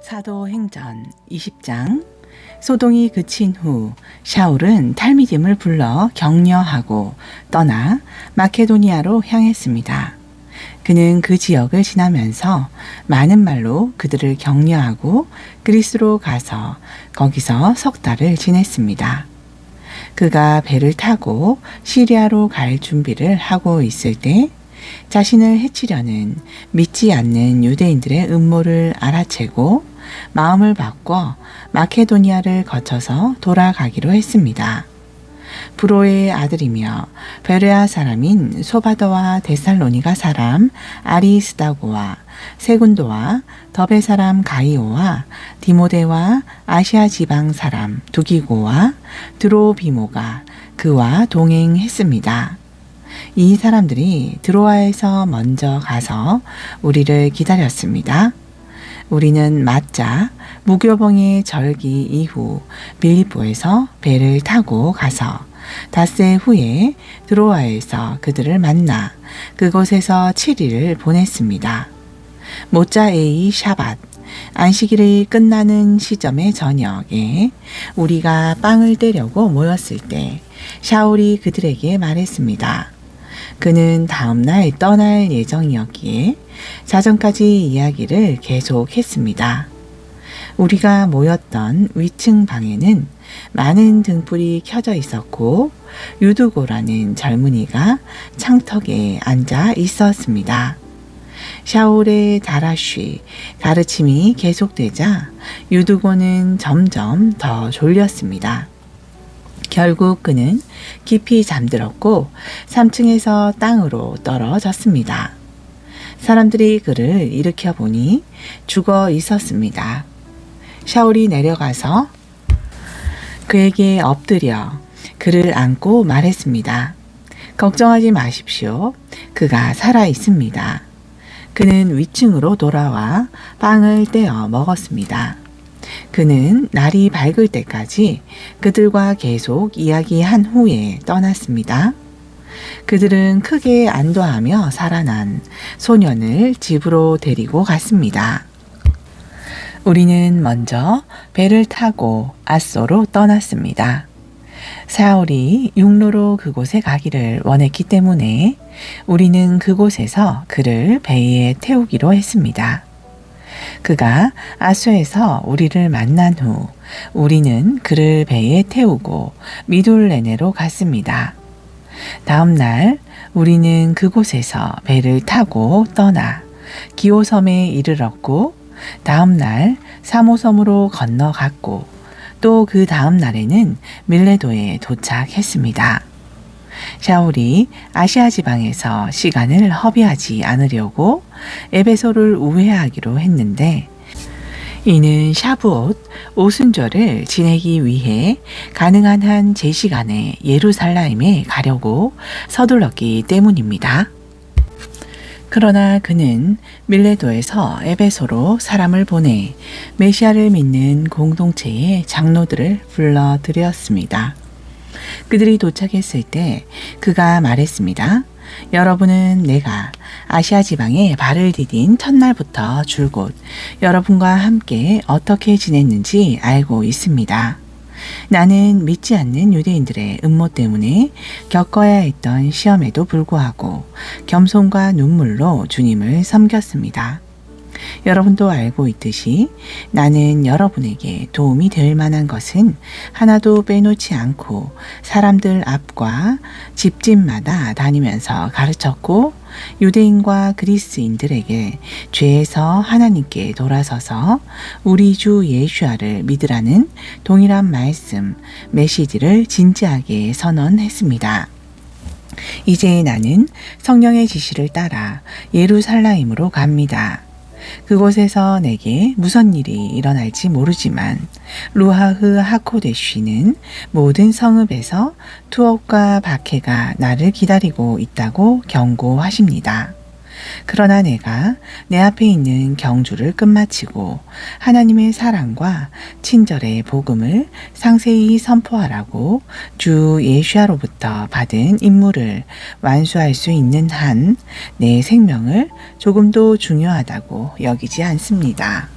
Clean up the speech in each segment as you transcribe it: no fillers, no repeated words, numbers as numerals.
사도행전 20장. 소동이 그친 후 샤울은 탈미딤을 불러 격려하고 떠나 마케도니아로 향했습니다. 그는 그 지역을 지나면서 많은 말로 그들을 격려하고 그리스로 가서 거기서 석 달을 지냈습니다. 그가 배를 타고 시리아로 갈 준비를 하고 있을 때 자신을 해치려는 믿지 않는 유대인들의 음모를 알아채고 마음을 바꿔 마케도니아를 거쳐서 돌아가기로 했습니다. 브로의 아들이며 베레아 사람인 소바더와 데살로니가 사람 아리스다고와 세군도와 더베 사람 가이오와 디모데와 아시아 지방 사람 두기고와 드로비모가 그와 동행했습니다. 이 사람들이 드로아에서 먼저 가서 우리를 기다렸습니다. 우리는 맞자 무교봉의 절기 이후 빌립보에서 배를 타고 가서 닷새 후에 드로아에서 그들을 만나 그곳에서 7일을 보냈습니다. 모짜에이 샤밧, 안식일이 끝나는 시점의 저녁에 우리가 빵을 떼려고 모였을 때 샤울이 그들에게 말했습니다. 그는 다음날 떠날 예정이었기에 자정까지 이야기를 계속했습니다. 우리가 모였던 위층 방에는 많은 등불이 켜져 있었고 유두고라는 젊은이가 창턱에 앉아 있었습니다. 샤울의 다라쉬 가르침이 계속되자 유두고는 점점 더 졸렸습니다. 결국 그는 깊이 잠들었고 3층에서 땅으로 떨어졌습니다. 사람들이 그를 일으켜 보니 죽어 있었습니다. 샤울이 내려가서 그에게 엎드려 그를 안고 말했습니다. 걱정하지 마십시오. 그가 살아 있습니다. 그는 위층으로 돌아와 빵을 떼어 먹었습니다. 그는 날이 밝을 때까지 그들과 계속 이야기한 후에 떠났습니다. 그들은 크게 안도하며 살아난 소년을 집으로 데리고 갔습니다. 우리는 먼저 배를 타고 아소로 떠났습니다. 사울이 육로로 그곳에 가기를 원했기 때문에 우리는 그곳에서 그를 배에 태우기로 했습니다. 그가 아소에서 우리를 만난 후 우리는 그를 배에 태우고 미둘레네로 갔습니다. 다음 날 우리는 그곳에서 배를 타고 떠나 기호섬에 이르렀고 다음 날 사모섬으로 건너갔고 또 그 다음 날에는 밀레도에 도착했습니다. 샤울이 아시아 지방에서 시간을 허비하지 않으려고 에베소를 우회하기로 했는데 이는 샤부옷 오순절을 지내기 위해 가능한 한 제 시간에 예루살렘에 가려고 서둘렀기 때문입니다. 그러나 그는 밀레도에서 에베소로 사람을 보내 메시아를 믿는 공동체의 장로들을 불러들였습니다. 그들이 도착했을 때 그가 말했습니다. 여러분은 내가 아시아 지방에 발을 디딘 첫날부터 줄곧 여러분과 함께 어떻게 지냈는지 알고 있습니다. 나는 믿지 않는 유대인들의 음모 때문에 겪어야 했던 시험에도 불구하고 겸손과 눈물로 주님을 섬겼습니다. 여러분도 알고 있듯이 나는 여러분에게 도움이 될 만한 것은 하나도 빼놓지 않고 사람들 앞과 집집마다 다니면서 가르쳤고 유대인과 그리스인들에게 죄에서 하나님께 돌아서서 우리 주 예수아를 믿으라는 동일한 말씀, 메시지를 진지하게 선언했습니다. 이제 나는 성령의 지시를 따라 예루살렘으로 갑니다. 그곳에서 내게 무슨 일이 일어날지 모르지만 루하흐 하코데쉬는 모든 성읍에서 투옥과 박해가 나를 기다리고 있다고 경고하십니다. 그러나 내가 내 앞에 있는 경주를 끝마치고 하나님의 사랑과 친절의 복음을 상세히 선포하라고 주 예수아로부터 받은 임무를 완수할 수 있는 한 내 생명을 조금도 중요하다고 여기지 않습니다.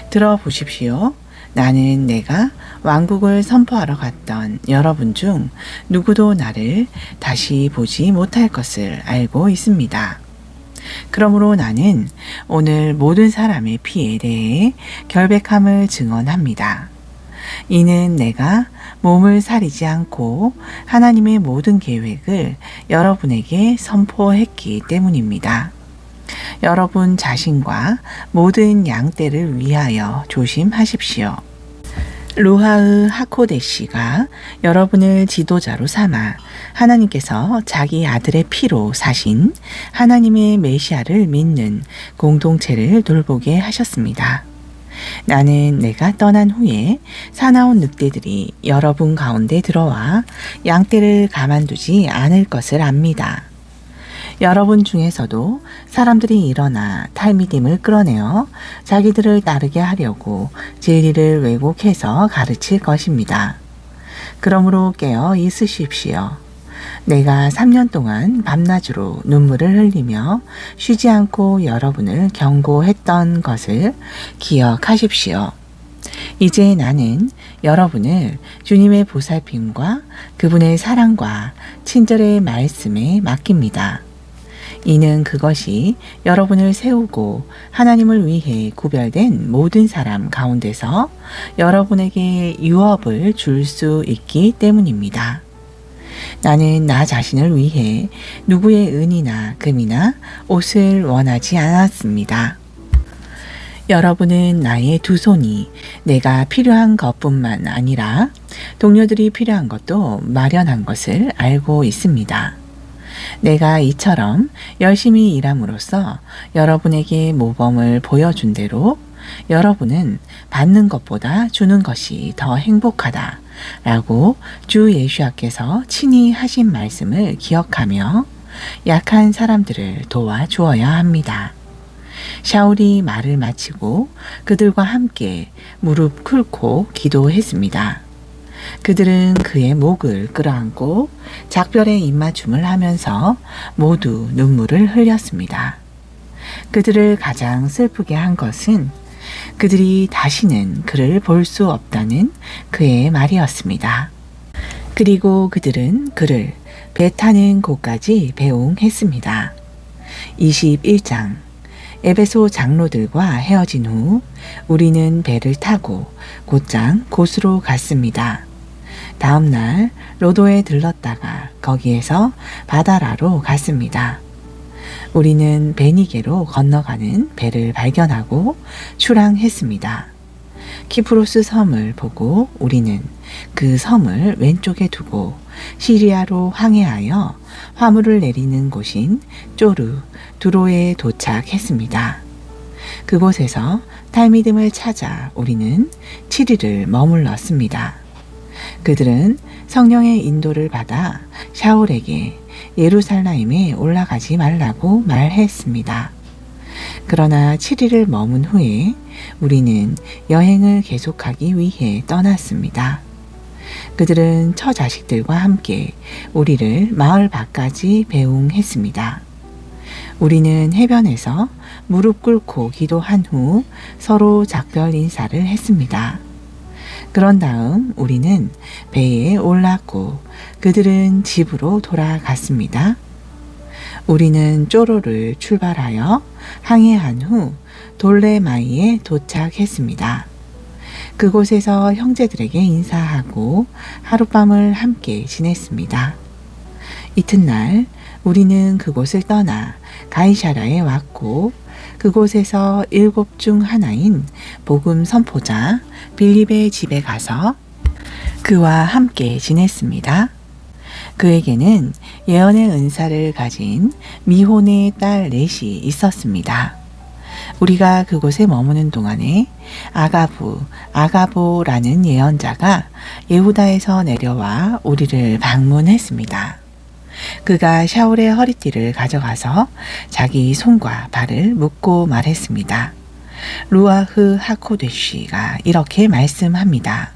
들어보십시오. 나는 내가 왕국을 선포하러 갔던 여러분 중 누구도 나를 다시 보지 못할 것을 알고 있습니다. 그러므로 나는 오늘 모든 사람의 피에 대해 결백함을 증언합니다. 이는 내가 몸을 사리지 않고 하나님의 모든 계획을 여러분에게 선포했기 때문입니다. 여러분 자신과 모든 양떼를 위하여 조심하십시오. 루하흐 하코데시가 여러분을 지도자로 삼아 하나님께서 자기 아들의 피로 사신 하나님의 메시아를 믿는 공동체를 돌보게 하셨습니다. 나는 내가 떠난 후에 사나운 늑대들이 여러분 가운데 들어와 양떼를 가만두지 않을 것을 압니다. 여러분 중에서도 사람들이 일어나 탈미딤을 끌어내어 자기들을 따르게 하려고 진리를 왜곡해서 가르칠 것입니다. 그러므로 깨어 있으십시오. 내가 3년 동안 밤낮으로 눈물을 흘리며 쉬지 않고 여러분을 경고했던 것을 기억하십시오. 이제 나는 여러분을 주님의 보살핌과 그분의 사랑과 친절의 말씀에 맡깁니다. 이는 그것이 여러분을 세우고 하나님을 위해 구별된 모든 사람 가운데서 여러분에게 유업을 줄 수 있기 때문입니다. 나는 나 자신을 위해 누구의 은이나 금이나 옷을 원하지 않았습니다. 여러분은 나의 두 손이 내가 필요한 것뿐만 아니라 동료들이 필요한 것도 마련한 것을 알고 있습니다. 내가 이처럼 열심히 일함으로써 여러분에게 모범을 보여준 대로 여러분은 받는 것보다 주는 것이 더 행복하다 라고 주 예수께서 친히 하신 말씀을 기억하며 약한 사람들을 도와주어야 합니다. 샤울이 말을 마치고 그들과 함께 무릎 꿇고 기도했습니다. 그들은 그의 목을 끌어안고 작별의 입맞춤을 하면서 모두 눈물을 흘렸습니다. 그들을 가장 슬프게 한 것은 그들이 다시는 그를 볼 수 없다는 그의 말이었습니다. 그리고 그들은 그를 배 타는 곳까지 배웅했습니다. 21장 에베소 장로들과 헤어진 후 우리는 배를 타고 곧장 곳으로 갔습니다. 다음 날 로도에 들렀다가 거기에서 바다라로 갔습니다. 우리는 베니게로 건너가는 배를 발견하고 출항했습니다. 키프로스 섬을 보고 우리는 그 섬을 왼쪽에 두고 시리아로 항해하여 화물을 내리는 곳인 쪼르 두로에 도착했습니다. 그곳에서 탈미딤을 찾아 우리는 7일을 머물렀습니다. 그들은 성령의 인도를 받아 샤울에게 예루살렘에 올라가지 말라고 말했습니다. 그러나 7일을 머문 후에 우리는 여행을 계속하기 위해 떠났습니다. 그들은 처자식들과 함께 우리를 마을 밖까지 배웅했습니다. 우리는 해변에서 무릎 꿇고 기도한 후 서로 작별 인사를 했습니다. 그런 다음 우리는 배에 올랐고 그들은 집으로 돌아갔습니다. 우리는 쪼로를 출발하여 항해한 후 돌레마이에 도착했습니다. 그곳에서 형제들에게 인사하고 하룻밤을 함께 지냈습니다. 이튿날 우리는 그곳을 떠나 가이사랴에 왔고 그곳에서 7 중 하나인 복음 선포자 빌립의 집에 가서 그와 함께 지냈습니다. 그에게는 예언의 은사를 가진 미혼의 딸 넷이 있었습니다. 우리가 그곳에 머무는 동안에 아가보라는 예언자가 예후다에서 내려와 우리를 방문했습니다. 그가 샤울의 허리띠를 가져가서 자기 손과 발을 묶고 말했습니다. 루아흐 하코데시가 이렇게 말씀합니다.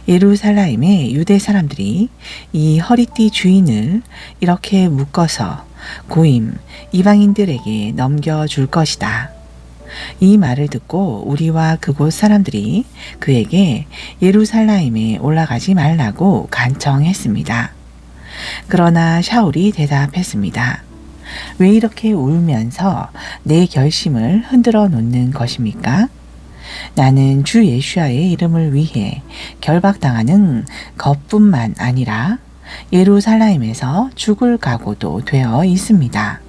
예루살렘의 유대 사람들이 이 허리띠 주인을 이렇게 묶어서 고임 이방인들에게 넘겨줄 것이다. 이 말을 듣고 우리와 그곳 사람들이 그에게 예루살렘에 올라가지 말라고 간청했습니다. 그러나 샤울이 대답했습니다. 왜 이렇게 울면서 내 결심을 흔들어 놓는 것입니까? 나는 주 예수야의 이름을 위해 결박당하는 것뿐만 아니라 예루살렘에서 죽을 각오도 되어 있습니다.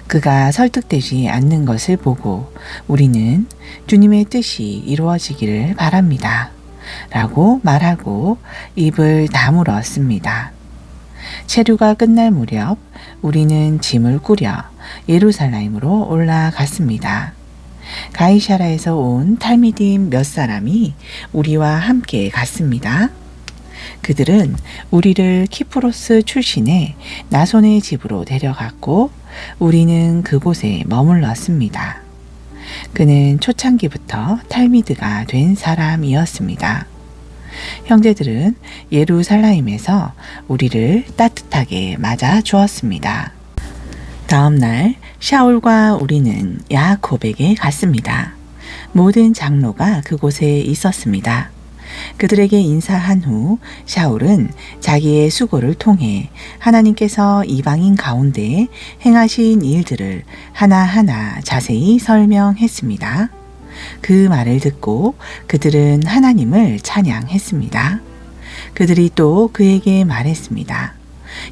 그가 설득되지 않는 것을 보고 우리는 주님의 뜻이 이루어지기를 바랍니다. 라고 말하고 입을 다물었습니다. 체류가 끝날 무렵 우리는 짐을 꾸려 예루살렘으로 올라갔습니다. 가이사라에서 온 탈미dim 몇 사람이 우리와 함께 갔습니다. 그들은 우리를 키프로스 출신의 나손의 집으로 데려갔고 우리는 그곳에 머물렀습니다. 그는 초창기부터 탈미드가 된 사람이었습니다. 형제들은 예루살렘에서 우리를 따뜻하게 맞아 주었습니다. 다음 날 샤울과 우리는 야곱에게 갔습니다. 모든 장로가 그곳에 있었습니다. 그들에게 인사한 후 샤울은 자기의 수고를 통해 하나님께서 이방인 가운데 행하신 일들을 하나하나 자세히 설명했습니다. 그 말을 듣고 그들은 하나님을 찬양했습니다. 그들이 또 그에게 말했습니다.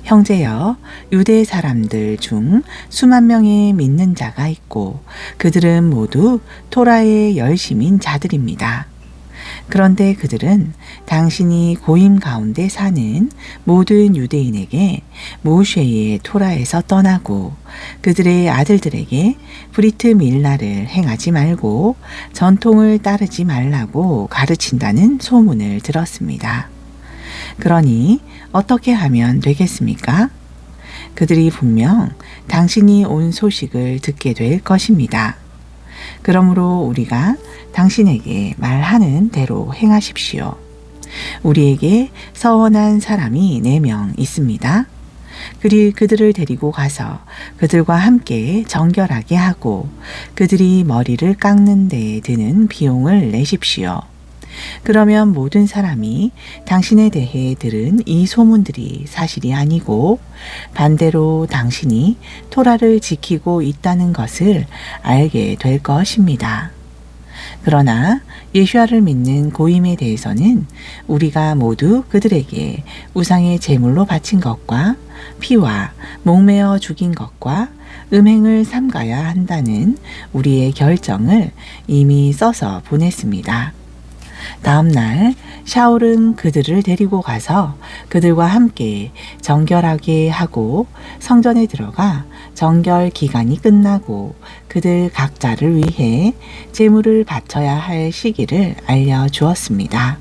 형제여, 유대 사람들 중 수만 명의 믿는 자가 있고 그들은 모두 토라의 열심인 자들입니다. 그런데 그들은 당신이 고임 가운데 사는 모든 유대인에게 모쉐의 토라에서 떠나고 그들의 아들들에게 브리트 밀라를 행하지 말고 전통을 따르지 말라고 가르친다는 소문을 들었습니다. 그러니 어떻게 하면 되겠습니까? 그들이 분명 당신이 온 소식을 듣게 될 것입니다. 그러므로 우리가 당신에게 말하는 대로 행하십시오. 우리에게 서원한 사람이 4명 있습니다. 그들을 데리고 가서 그들과 함께 정결하게 하고 그들이 머리를 깎는 데 드는 비용을 내십시오. 그러면 모든 사람이 당신에 대해 들은 이 소문들이 사실이 아니고 반대로 당신이 토라를 지키고 있다는 것을 알게 될 것입니다. 그러나 예수야를 믿는 고임에 대해서는 우리가 모두 그들에게 우상의 제물로 바친 것과 피와 목매어 죽인 것과 음행을 삼가야 한다는 우리의 결정을 이미 써서 보냈습니다. 다음 날 샤울은 그들을 데리고 가서 그들과 함께 정결하게 하고 성전에 들어가 정결 기간이 끝나고 그들 각자를 위해 제물을 바쳐야 할 시기를 알려주었습니다.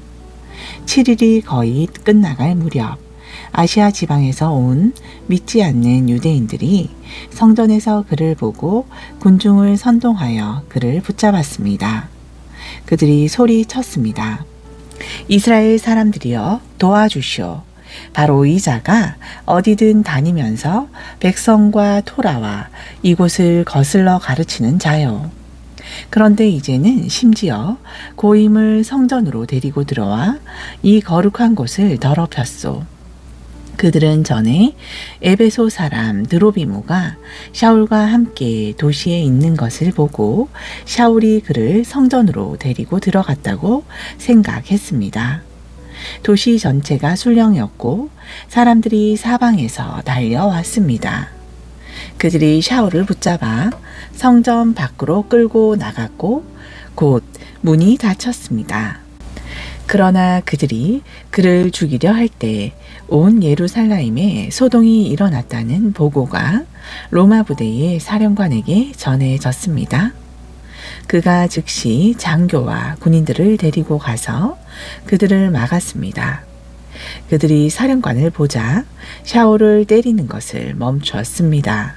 7일이 거의 끝나갈 무렵 아시아 지방에서 온 믿지 않는 유대인들이 성전에서 그를 보고 군중을 선동하여 그를 붙잡았습니다. 그들이 소리쳤습니다. 이스라엘 사람들이여 도와주시오. 바로 이 자가 어디든 다니면서 백성과 토라와 이곳을 거슬러 가르치는 자요. 그런데 이제는 심지어 고임을 성전으로 데리고 들어와 이 거룩한 곳을 더럽혔소. 그들은 전에 에베소 사람 드로비모가 샤울과 함께 도시에 있는 것을 보고 샤울이 그를 성전으로 데리고 들어갔다고 생각했습니다. 도시 전체가 술령이었고 사람들이 사방에서 달려왔습니다. 그들이 샤울을 붙잡아 성전 밖으로 끌고 나갔고 곧 문이 닫혔습니다. 그러나 그들이 그를 죽이려 할 때 온 예루살렘에 소동이 일어났다는 보고가 로마 부대의 사령관에게 전해졌습니다. 그가 즉시 장교와 군인들을 데리고 가서 그들을 막았습니다. 그들이 사령관을 보자 샤울을 때리는 것을 멈추었습니다.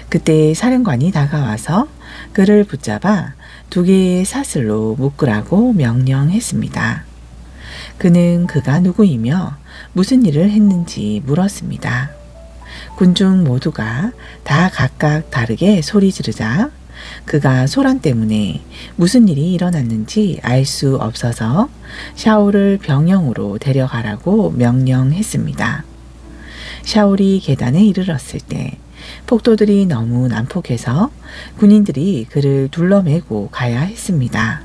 그때 사령관이 다가와서 그를 붙잡아 2개의 사슬로 묶으라고 명령했습니다. 그는 그가 누구이며 무슨 일을 했는지 물었습니다. 군중 모두가 다 각각 다르게 소리 지르자 그가 소란 때문에 무슨 일이 일어났는지 알 수 없어서 샤울을 병영으로 데려가라고 명령했습니다. 샤울이 계단에 이르렀을 때 폭도들이 너무 난폭해서 군인들이 그를 둘러매고 가야 했습니다.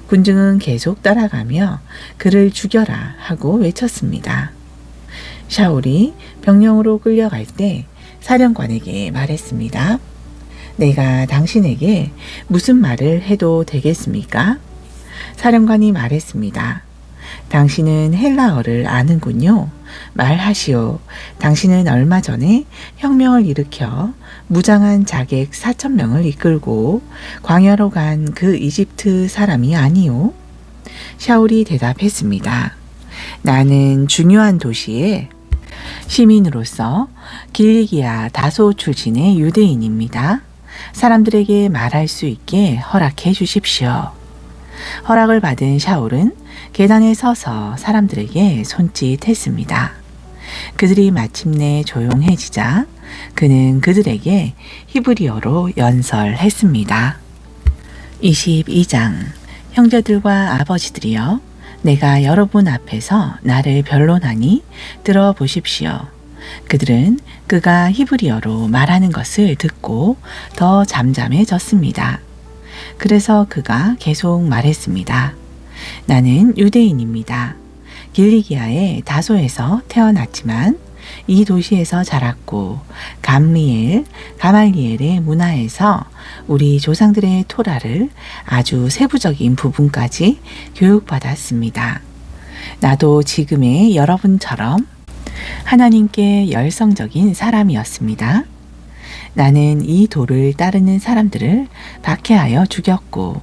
군중은 계속 따라가며 그를 죽여라 하고 외쳤습니다. 샤울이 병영으로 끌려갈 때 사령관에게 말했습니다. 내가 당신에게 무슨 말을 해도 되겠습니까? 사령관이 말했습니다. 당신은 헬라어를 아는군요. 말하시오. 당신은 얼마 전에 혁명을 일으켜 무장한 자객 4,000명을 이끌고 광야로 간 그 이집트 사람이 아니오? 샤울이 대답했습니다. 나는 중요한 도시에 시민으로서 길리기아 다소 출신의 유대인입니다. 사람들에게 말할 수 있게 허락해 주십시오. 허락을 받은 샤울은 계단에 서서 사람들에게 손짓했습니다. 그들이 마침내 조용해지자 그는 그들에게 히브리어로 연설했습니다. 22장 형제들과 아버지들이여 내가 여러분 앞에서 나를 변론하니 들어보십시오. 그들은 그가 히브리어로 말하는 것을 듣고 더 잠잠해졌습니다. 그래서 그가 계속 말했습니다. 나는 유대인입니다. 길리기아의 다소에서 태어났지만 이 도시에서 자랐고 가말리엘의 문화에서 우리 조상들의 토라를 아주 세부적인 부분까지 교육받았습니다. 나도 지금의 여러분처럼 하나님께 열성적인 사람이었습니다. 나는 이 도를 따르는 사람들을 박해하여 죽였고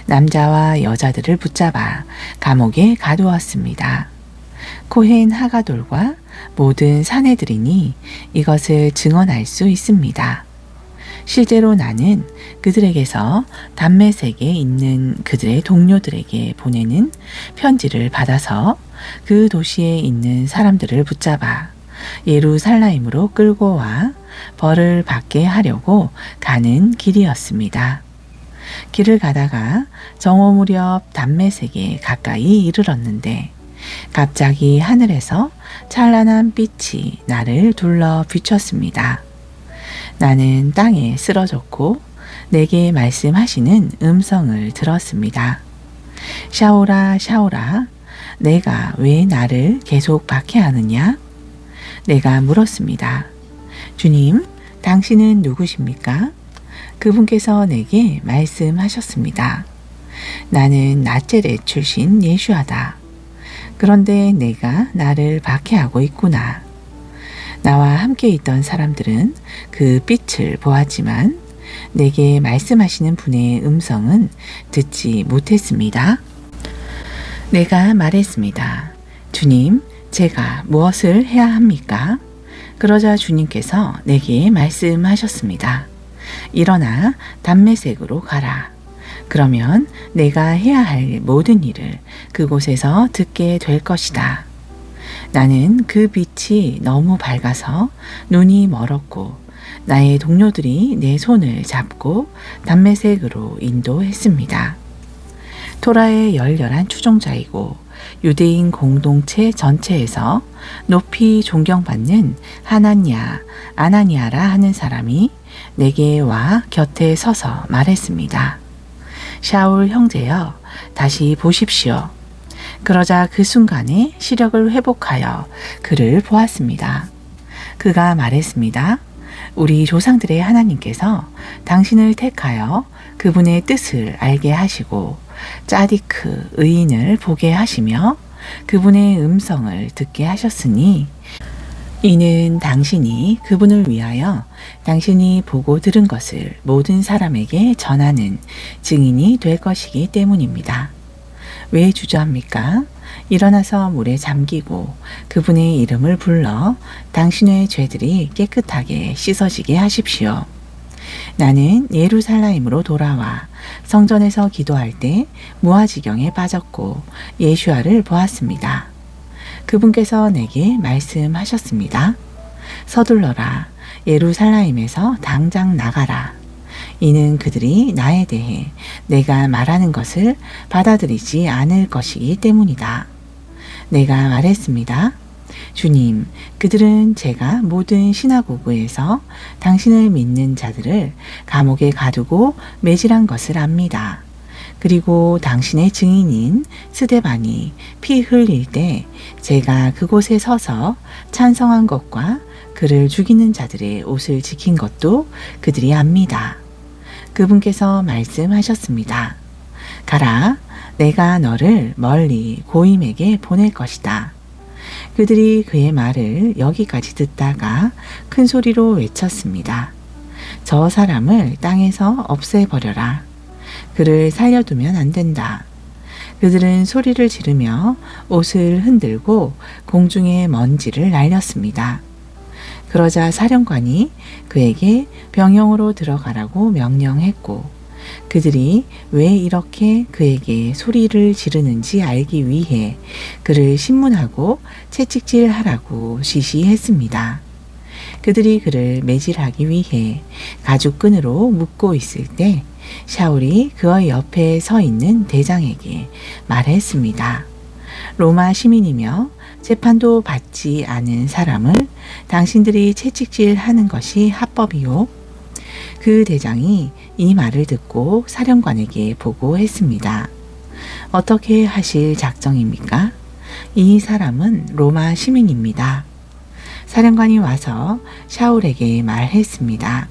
남자와 여자들을 붙잡아 감옥에 가두었습니다. 코헨 하가돌과 모든 사내들이니 이것을 증언할 수 있습니다. 실제로 나는 그들에게서 담메색에 있는 그들의 동료들에게 보내는 편지를 받아서 그 도시에 있는 사람들을 붙잡아 예루살렘으로 끌고 와 벌을 받게 하려고 가는 길이었습니다. 길을 가다가 정오 무렵 담메색에 가까이 이르렀는데 갑자기 하늘에서 찬란한 빛이 나를 둘러 비췄습니다. 나는 땅에 쓰러졌고 내게 말씀하시는 음성을 들었습니다. 샤울아, 샤울아, 내가 왜 나를 계속 박해하느냐? 내가 물었습니다. 주님, 당신은 누구십니까? 그분께서 내게 말씀하셨습니다. 나는 나제렛 출신 예슈아다. 그런데 내가 나를 박해하고 있구나. 나와 함께 있던 사람들은 그 빛을 보았지만 내게 말씀하시는 분의 음성은 듣지 못했습니다. 내가 말했습니다. 주님, 제가 무엇을 해야 합니까? 그러자 주님께서 내게 말씀하셨습니다. 일어나 담메색으로 가라. 그러면 내가 해야 할 모든 일을 그곳에서 듣게 될 것이다. 나는 그 빛이 너무 밝아서 눈이 멀었고 나의 동료들이 내 손을 잡고 담메색으로 인도했습니다. 토라의 열렬한 추종자이고 유대인 공동체 전체에서 높이 존경받는 아나니아라 하는 사람이 내게 와 곁에 서서 말했습니다. 샤울 형제여, 다시 보십시오. 그러자 그 순간에 시력을 회복하여 그를 보았습니다. 그가 말했습니다. 우리 조상들의 하나님께서 당신을 택하여 그분의 뜻을 알게 하시고 짜디크 의인을 보게 하시며 그분의 음성을 듣게 하셨으니 이는 당신이 그분을 위하여 당신이 보고 들은 것을 모든 사람에게 전하는 증인이 될 것이기 때문입니다. 왜 주저합니까? 일어나서 물에 잠기고 그분의 이름을 불러 당신의 죄들이 깨끗하게 씻어지게 하십시오. 나는 예루살렘으로 돌아와 성전에서 기도할 때 무아지경에 빠졌고 예슈아를 보았습니다. 그분께서 내게 말씀하셨습니다. 서둘러라. 예루살렘에서 당장 나가라. 이는 그들이 나에 대해 내가 말하는 것을 받아들이지 않을 것이기 때문이다. 내가 말했습니다. 주님, 그들은 제가 모든 시나고그에서 당신을 믿는 자들을 감옥에 가두고 매질한 것을 압니다. 그리고 당신의 증인인 스데반이 피 흘릴 때 제가 그곳에 서서 찬성한 것과 그를 죽이는 자들의 옷을 지킨 것도 그들이 압니다. 그분께서 말씀하셨습니다. 가라, 내가 너를 멀리 고임에게 보낼 것이다. 그들이 그의 말을 여기까지 듣다가 큰 소리로 외쳤습니다. 저 사람을 땅에서 없애버려라. 그를 살려두면 안 된다. 그들은 소리를 지르며 옷을 흔들고 공중에 먼지를 날렸습니다. 그러자 사령관이 그에게 병영으로 들어가라고 명령했고 그들이 왜 이렇게 그에게 소리를 지르는지 알기 위해 그를 신문하고 채찍질하라고 지시했습니다. 그들이 그를 매질하기 위해 가죽끈으로 묶고 있을 때 샤울이 그의 옆에 서 있는 대장에게 말했습니다. 로마 시민이며 재판도 받지 않은 사람을 당신들이 채찍질하는 것이 합법이요. 그 대장이 이 말을 듣고 사령관에게 보고했습니다. 어떻게 하실 작정입니까? 이 사람은 로마 시민입니다. 사령관이 와서 샤울에게 말했습니다.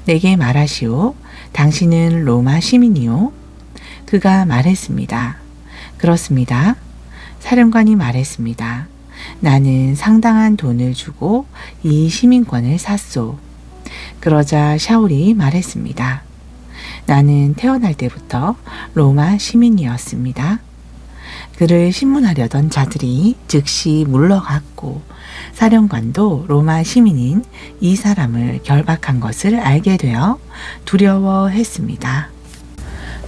내게 말하시오. 당신은 로마 시민이요? 그가 말했습니다. 그렇습니다. 사령관이 말했습니다. 나는 상당한 돈을 주고 이 시민권을 샀소. 그러자 샤울이 말했습니다. 나는 태어날 때부터 로마 시민이었습니다. 그를 신문하려던 자들이 즉시 물러갔고 사령관도 로마 시민인 이 사람을 결박한 것을 알게 되어 두려워했습니다.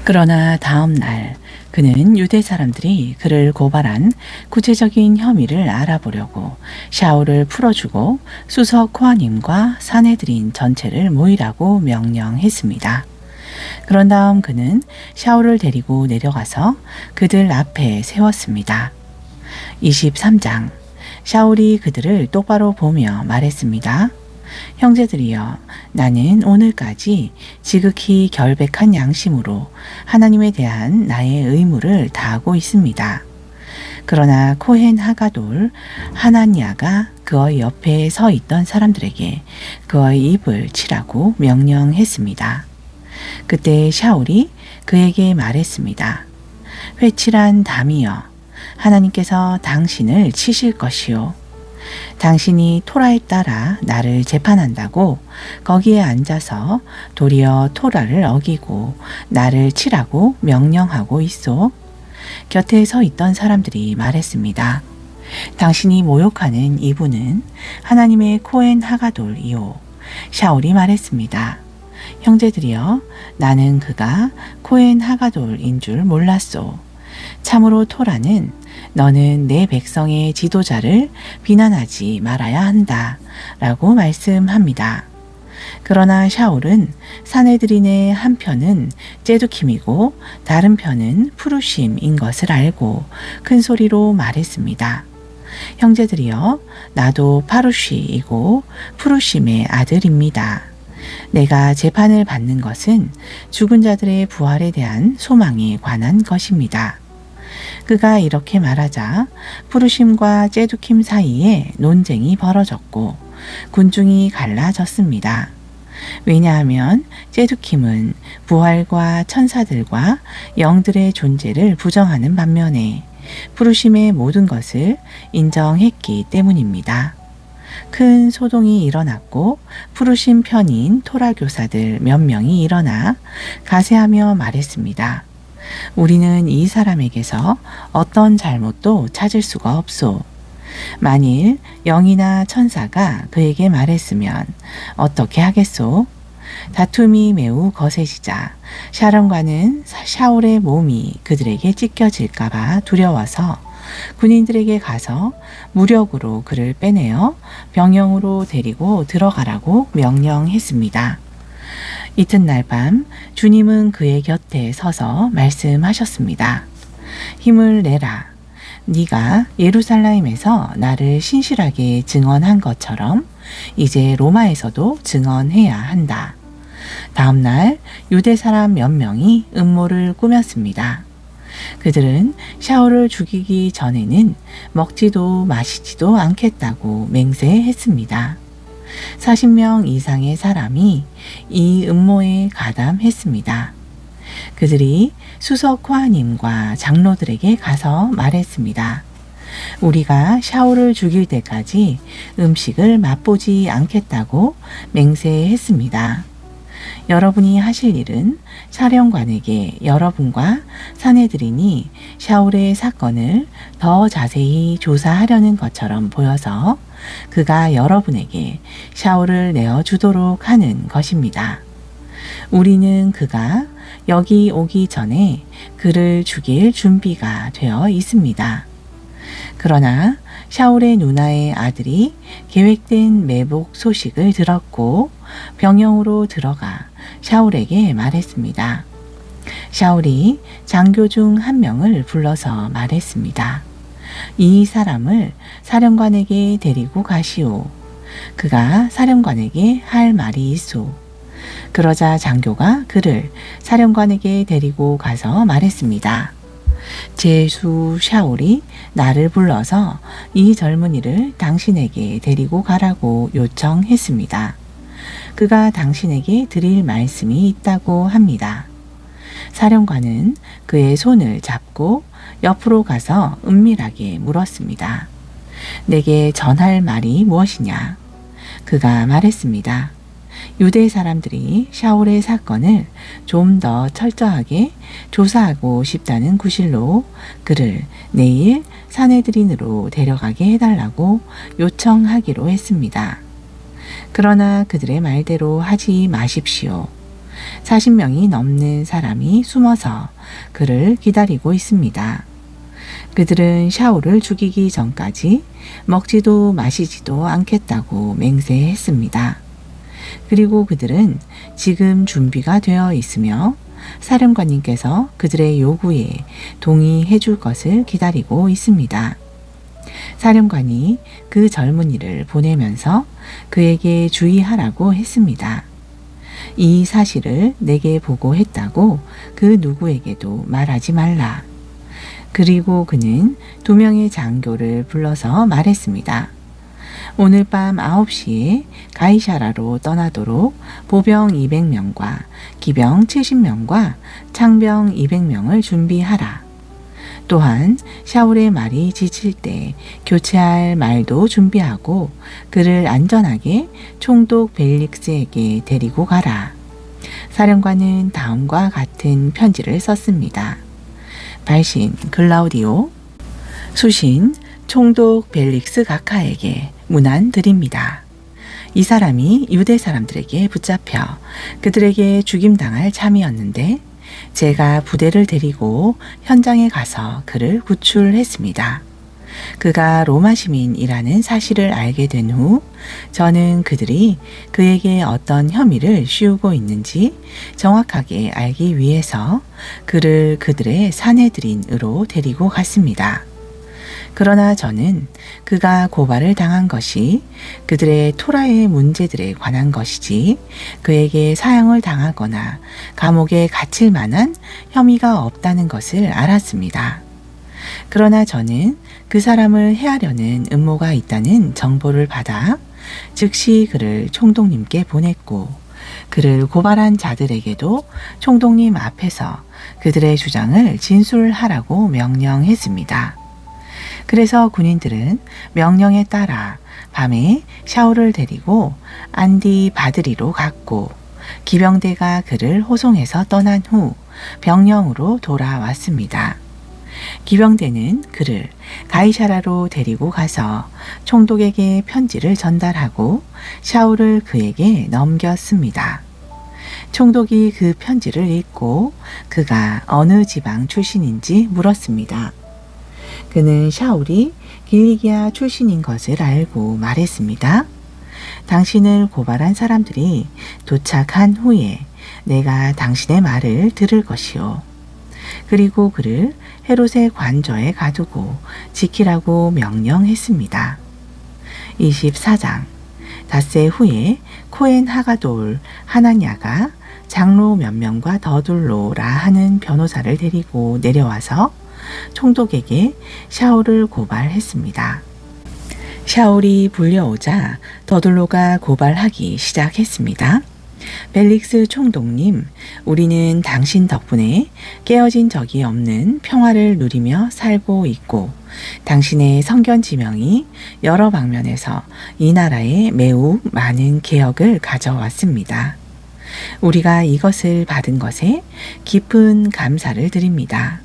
그러나 다음 날 그는 유대 사람들이 그를 고발한 구체적인 혐의를 알아보려고 샤울을 풀어주고 수석 코아님과 사내들인 전체를 모이라고 명령했습니다. 그런 다음 그는 샤울을 데리고 내려가서 그들 앞에 세웠습니다. 23장 샤울이 그들을 똑바로 보며 말했습니다. 형제들이여, 나는 오늘까지 지극히 결백한 양심으로 하나님에 대한 나의 의무를 다하고 있습니다. 그러나 코헨 하가돌 하나냐가 그의 옆에 서 있던 사람들에게 그의 입을 치라고 명령했습니다. 그때 샤울이 그에게 말했습니다. 회칠한 담이여, 하나님께서 당신을 치실 것이요. 당신이 토라에 따라 나를 재판한다고 거기에 앉아서 도리어 토라를 어기고 나를 치라고 명령하고 있소. 곁에 서 있던 사람들이 말했습니다. 당신이 모욕하는 이분은 하나님의 코헨 하가돌이요. 샤울이 말했습니다. 형제들이여, 나는 그가 코헨 하가돌인 줄 몰랐소. 참으로 토라는 너는 내 백성의 지도자를 비난하지 말아야 한다 라고 말씀합니다. 그러나 샤울은 사내들인의 한 편은 제두킴이고 다른 편은 푸르심인 것을 알고 큰 소리로 말했습니다. 형제들이여, 나도 파루시이고 푸르심의 아들입니다. 내가 재판을 받는 것은 죽은 자들의 부활에 대한 소망에 관한 것입니다. 그가 이렇게 말하자 푸르심과 제두킴 사이에 논쟁이 벌어졌고 군중이 갈라졌습니다. 왜냐하면 제두킴은 부활과 천사들과 영들의 존재를 부정하는 반면에 푸르심의 모든 것을 인정했기 때문입니다. 큰 소동이 일어났고 푸르심 편인 토라 교사들 몇 명이 일어나 가세하며 말했습니다. 우리는 이 사람에게서 어떤 잘못도 찾을 수가 없소. 만일 영이나 천사가 그에게 말했으면 어떻게 하겠소? 다툼이 매우 거세지자 샤론과는 샤울의 몸이 그들에게 찢겨질까봐 두려워서 군인들에게 가서 무력으로 그를 빼내어 병영으로 데리고 들어가라고 명령했습니다. 이튿날 밤 주님은 그의 곁에 서서 말씀하셨습니다. 힘을 내라. 네가 예루살렘에서 나를 신실하게 증언한 것처럼 이제 로마에서도 증언해야 한다. 다음 날 유대 사람 몇 명이 음모를 꾸몄습니다. 그들은 샤울을 죽이기 전에는 먹지도 마시지도 않겠다고 맹세했습니다. 40명 이상의 사람이 이 음모에 가담했습니다. 그들이 수석 코하님과 장로들에게 가서 말했습니다. 우리가 샤울을 죽일 때까지 음식을 맛보지 않겠다고 맹세했습니다. 여러분이 하실 일은 사령관에게 여러분과 사내들이니 샤울의 사건을 더 자세히 조사하려는 것처럼 보여서 그가 여러분에게 샤울을 내어주도록 하는 것입니다. 우리는 그가 여기 오기 전에 그를 죽일 준비가 되어 있습니다. 그러나 샤울의 누나의 아들이 계획된 매복 소식을 들었고 병영으로 들어가 샤울에게 말했습니다. 샤울이 장교 중 한 명을 불러서 말했습니다. 이 사람을 사령관에게 데리고 가시오. 그가 사령관에게 할 말이 있소. 그러자 장교가 그를 사령관에게 데리고 가서 말했습니다. 제수 샤울이 나를 불러서 이 젊은이를 당신에게 데리고 가라고 요청했습니다. 그가 당신에게 드릴 말씀이 있다고 합니다. 사령관은 그의 손을 잡고 옆으로 가서 은밀하게 물었습니다. 내게 전할 말이 무엇이냐? 그가 말했습니다. 유대 사람들이 샤울의 사건을 좀 더 철저하게 조사하고 싶다는 구실로 그를 내일 사내들인으로 데려가게 해달라고 요청하기로 했습니다. 그러나 그들의 말대로 하지 마십시오. 40명이 넘는 사람이 숨어서 그를 기다리고 있습니다. 그들은 샤울을 죽이기 전까지 먹지도 마시지도 않겠다고 맹세했습니다. 그리고 그들은 지금 준비가 되어 있으며 사령관님께서 그들의 요구에 동의해 줄 것을 기다리고 있습니다. 사령관이 그 젊은이를 보내면서 그에게 주의하라고 했습니다. 이 사실을 내게 보고했다고 그 누구에게도 말하지 말라. 그리고 그는 2명의 장교를 불러서 말했습니다. 오늘 밤 9시에 가이사라로 떠나도록 보병 200명과 기병 70명과 창병 200명을 준비하라. 또한 샤울의 말이 지칠 때 교체할 말도 준비하고 그를 안전하게 총독 벨릭스에게 데리고 가라. 사령관은 다음과 같은 편지를 썼습니다. 발신 글라우디오, 수신 총독 벨릭스 각하에게 문안 드립니다. 이 사람이 유대 사람들에게 붙잡혀 그들에게 죽임당할 참이었는데 제가 부대를 데리고 현장에 가서 그를 구출했습니다. 그가 로마 시민이라는 사실을 알게 된 후 저는 그들이 그에게 어떤 혐의를 씌우고 있는지 정확하게 알기 위해서 그를 그들의 사내들인으로 데리고 갔습니다. 그러나 저는 그가 고발을 당한 것이 그들의 토라의 문제들에 관한 것이지 그에게 사형을 당하거나 감옥에 갇힐 만한 혐의가 없다는 것을 알았습니다. 그러나 저는 그 사람을 해하려는 음모가 있다는 정보를 받아 즉시 그를 총독님께 보냈고 그를 고발한 자들에게도 총독님 앞에서 그들의 주장을 진술하라고 명령했습니다. 그래서 군인들은 명령에 따라 밤에 샤울을 데리고 안디 바드리로 갔고 기병대가 그를 호송해서 떠난 후 병영으로 돌아왔습니다. 기병대는 그를 가이사라로 데리고 가서 총독에게 편지를 전달하고 샤울을 그에게 넘겼습니다. 총독이 그 편지를 읽고 그가 어느 지방 출신인지 물었습니다. 그는 샤울이 길리기아 출신인 것을 알고 말했습니다. 당신을 고발한 사람들이 도착한 후에 내가 당신의 말을 들을 것이요. 그리고 그를 헤롯의 관저에 가두고 지키라고 명령했습니다. 24장. 닷새 후에 코엔 하가돌 하나냐가 장로 몇 명과 더둘로라 하는 변호사를 데리고 내려와서 총독에게 샤울을 고발했습니다. 샤울이 불려오자 더둘로가 고발하기 시작했습니다. 벨릭스 총독님, 우리는 당신 덕분에 깨어진 적이 없는 평화를 누리며 살고 있고 당신의 성견 지명이 여러 방면에서 이 나라에 매우 많은 개혁을 가져왔습니다. 우리가 이것을 받은 것에 깊은 감사를 드립니다.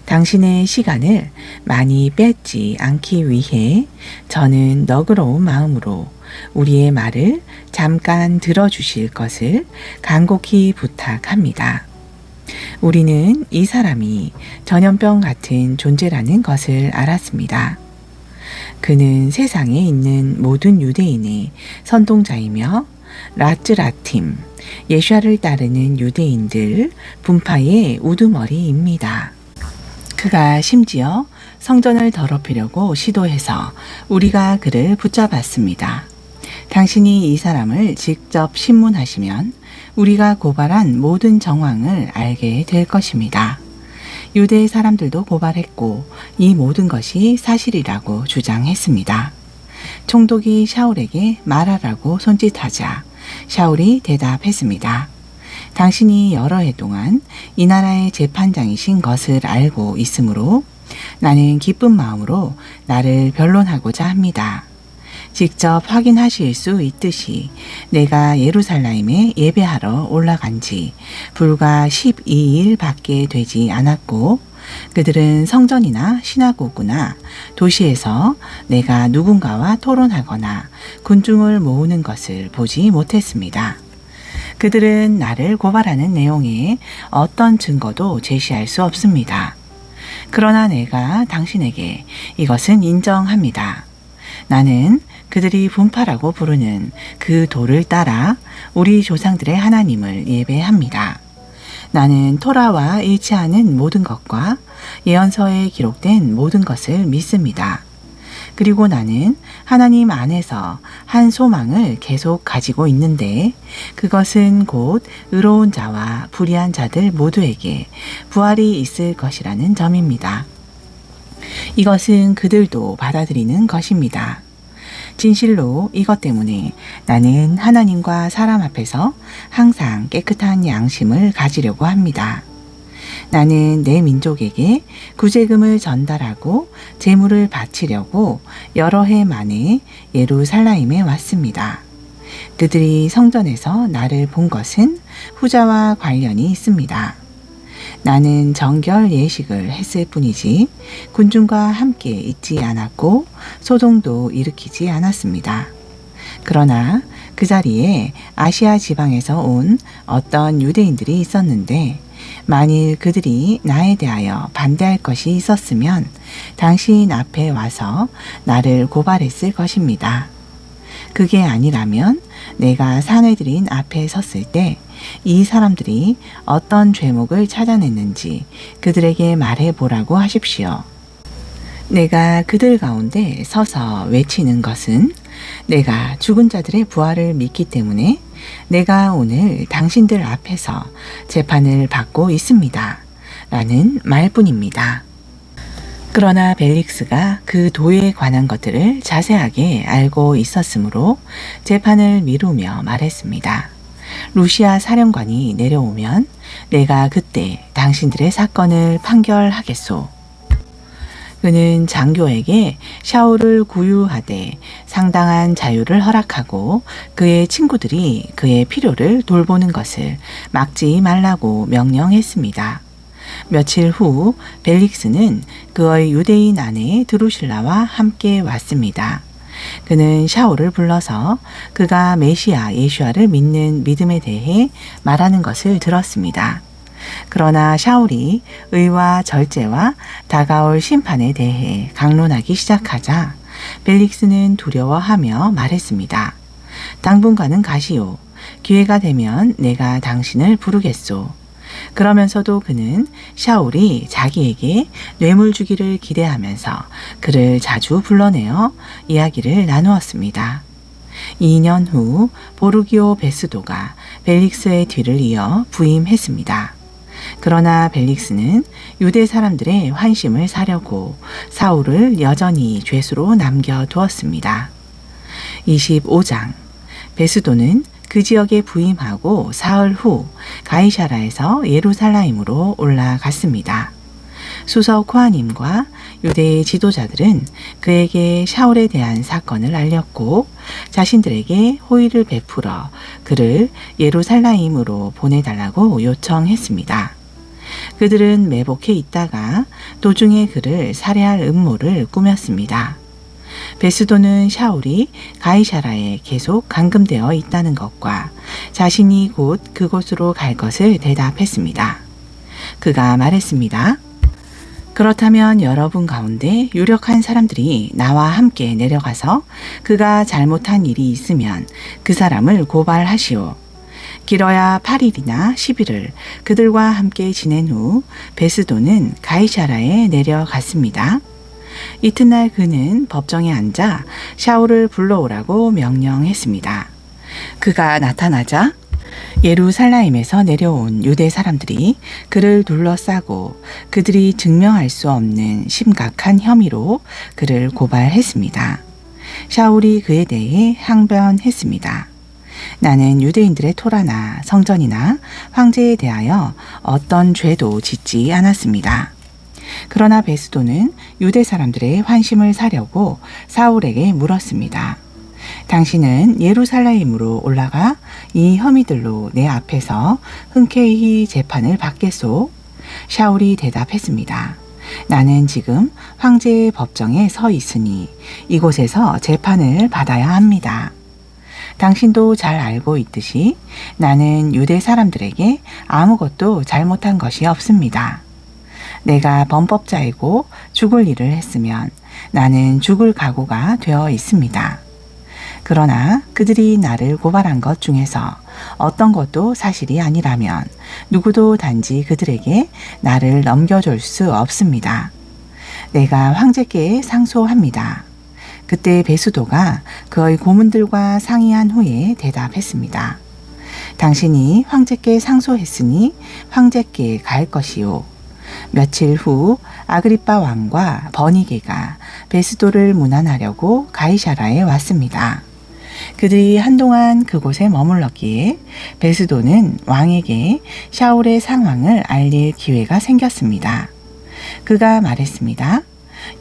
당신의 시간을 많이 뺏지 않기 위해 저는 너그러운 마음으로 우리의 말을 잠깐 들어주실 것을 간곡히 부탁합니다. 우리는 이 사람이 전염병 같은 존재라는 것을 알았습니다. 그는 세상에 있는 모든 유대인의 선동자이며 라츠라팀, 예슈아를 따르는 유대인들 분파의 우두머리입니다. 그가 심지어 성전을 더럽히려고 시도해서 우리가 그를 붙잡았습니다. 당신이 이 사람을 직접 신문하시면 우리가 고발한 모든 정황을 알게 될 것입니다. 유대 사람들도 고발했고 이 모든 것이 사실이라고 주장했습니다. 총독이 샤울에게 말하라고 손짓하자 샤울이 대답했습니다. 당신이 여러 해 동안 이 나라의 재판장이신 것을 알고 있으므로 나는 기쁜 마음으로 나를 변론하고자 합니다. 직접 확인하실 수 있듯이 내가 예루살렘에 예배하러 올라간 지 불과 12일 밖에 되지 않았고 그들은 성전이나 시나고구나 도시에서 내가 누군가와 토론하거나 군중을 모으는 것을 보지 못했습니다. 그들은 나를 고발하는 내용에 어떤 증거도 제시할 수 없습니다. 그러나 내가 당신에게 이것은 인정합니다. 나는 그들이 분파라고 부르는 그 돌을 따라 우리 조상들의 하나님을 예배합니다. 나는 토라와 일치하는 모든 것과 예언서에 기록된 모든 것을 믿습니다. 그리고 나는 하나님 안에서 한 소망을 계속 가지고 있는데 그것은 곧 의로운 자와 불의한 자들 모두에게 부활이 있을 것이라는 점입니다. 이것은 그들도 받아들이는 것입니다. 진실로 이것 때문에 나는 하나님과 사람 앞에서 항상 깨끗한 양심을 가지려고 합니다. 나는 내 민족에게 구제금을 전달하고 제물을 바치려고 여러 해 만에 예루살렘에 왔습니다. 그들이 성전에서 나를 본 것은 후자와 관련이 있습니다. 나는 정결 예식을 했을 뿐이지 군중과 함께 있지 않았고 소동도 일으키지 않았습니다. 그러나 그 자리에 아시아 지방에서 온 어떤 유대인들이 있었는데 만일 그들이 나에 대하여 반대할 것이 있었으면 당신 앞에 와서 나를 고발했을 것입니다. 그게 아니라면 내가 사내들인 앞에 섰을 때 이 사람들이 어떤 죄목을 찾아냈는지 그들에게 말해보라고 하십시오. 내가 그들 가운데 서서 외치는 것은 내가 죽은 자들의 부활을 믿기 때문에 내가 오늘 당신들 앞에서 재판을 받고 있습니다. 라는 말뿐입니다. 그러나 벨릭스가 그 도에 관한 것들을 자세하게 알고 있었으므로 재판을 미루며 말했습니다. 루시아 사령관이 내려오면 내가 그때 당신들의 사건을 판결하겠소. 그는 장교에게 샤울을 구유하되 상당한 자유를 허락하고 그의 친구들이 그의 필요를 돌보는 것을 막지 말라고 명령했습니다. 며칠 후 벨릭스는 그의 유대인 아내 드루실라와 함께 왔습니다. 그는 샤울을 불러서 그가 메시아 예슈아를 믿는 믿음에 대해 말하는 것을 들었습니다. 그러나 샤울이 의와 절제와 다가올 심판에 대해 강론하기 시작하자 벨릭스는 두려워하며 말했습니다. 당분간은 가시오. 기회가 되면 내가 당신을 부르겠소. 그러면서도 그는 샤울이 자기에게 뇌물 주기를 기대하면서 그를 자주 불러내어 이야기를 나누었습니다. 2년 후 보르기오 베스도가 벨릭스의 뒤를 이어 부임했습니다. 그러나 벨릭스는 유대 사람들의 환심을 사려고 사울을 여전히 죄수로 남겨두었습니다. 25장 베스도는 그 지역에 부임하고 사흘 후 가이사라에서 예루살렘으로 올라갔습니다. 수석 코하님과 유대의 지도자들은 그에게 샤울에 대한 사건을 알렸고 자신들에게 호의를 베풀어 그를 예루살렘으로 보내달라고 요청했습니다. 그들은 매복해 있다가 도중에 그를 살해할 음모를 꾸몄습니다. 베스도는 샤울이 가이사라에 계속 감금되어 있다는 것과 자신이 곧 그곳으로 갈 것을 대답했습니다. 그가 말했습니다. 그렇다면 여러분 가운데 유력한 사람들이 나와 함께 내려가서 그가 잘못한 일이 있으면 그 사람을 고발하시오. 길어야 8일이나 10일을 그들과 함께 지낸 후 베스도는 가이사라에 내려갔습니다. 이튿날 그는 법정에 앉아 샤울을 불러오라고 명령했습니다. 그가 나타나자 예루살렘에서 내려온 유대 사람들이 그를 둘러싸고 그들이 증명할 수 없는 심각한 혐의로 그를 고발했습니다. 샤울이 그에 대해 항변했습니다. 나는 유대인들의 토라나 성전이나 황제에 대하여 어떤 죄도 짓지 않았습니다. 그러나 베스도는 유대 사람들의 환심을 사려고 사울에게 물었습니다. 당신은 예루살렘으로 올라가 이 혐의들로 내 앞에서 흔쾌히 재판을 받겠소? 샤울이 대답했습니다. 나는 지금 황제의 법정에 서 있으니 이곳에서 재판을 받아야 합니다. 당신도 잘 알고 있듯이 나는 유대 사람들에게 아무것도 잘못한 것이 없습니다. 내가 범법자이고 죽을 일을 했으면 나는 죽을 각오가 되어 있습니다. 그러나 그들이 나를 고발한 것 중에서 어떤 것도 사실이 아니라면 누구도 단지 그들에게 나를 넘겨줄 수 없습니다. 내가 황제께 상소합니다. 그때 베스도가 그의 고문들과 상의한 후에 대답했습니다. 당신이 황제께 상소했으니 황제께 갈 것이요. 며칠 후 아그리빠 왕과 버니게가 베스도를 문안하려고 가이사라에 왔습니다. 그들이 한동안 그곳에 머물렀기에 베스도는 왕에게 샤울의 상황을 알릴 기회가 생겼습니다. 그가 말했습니다.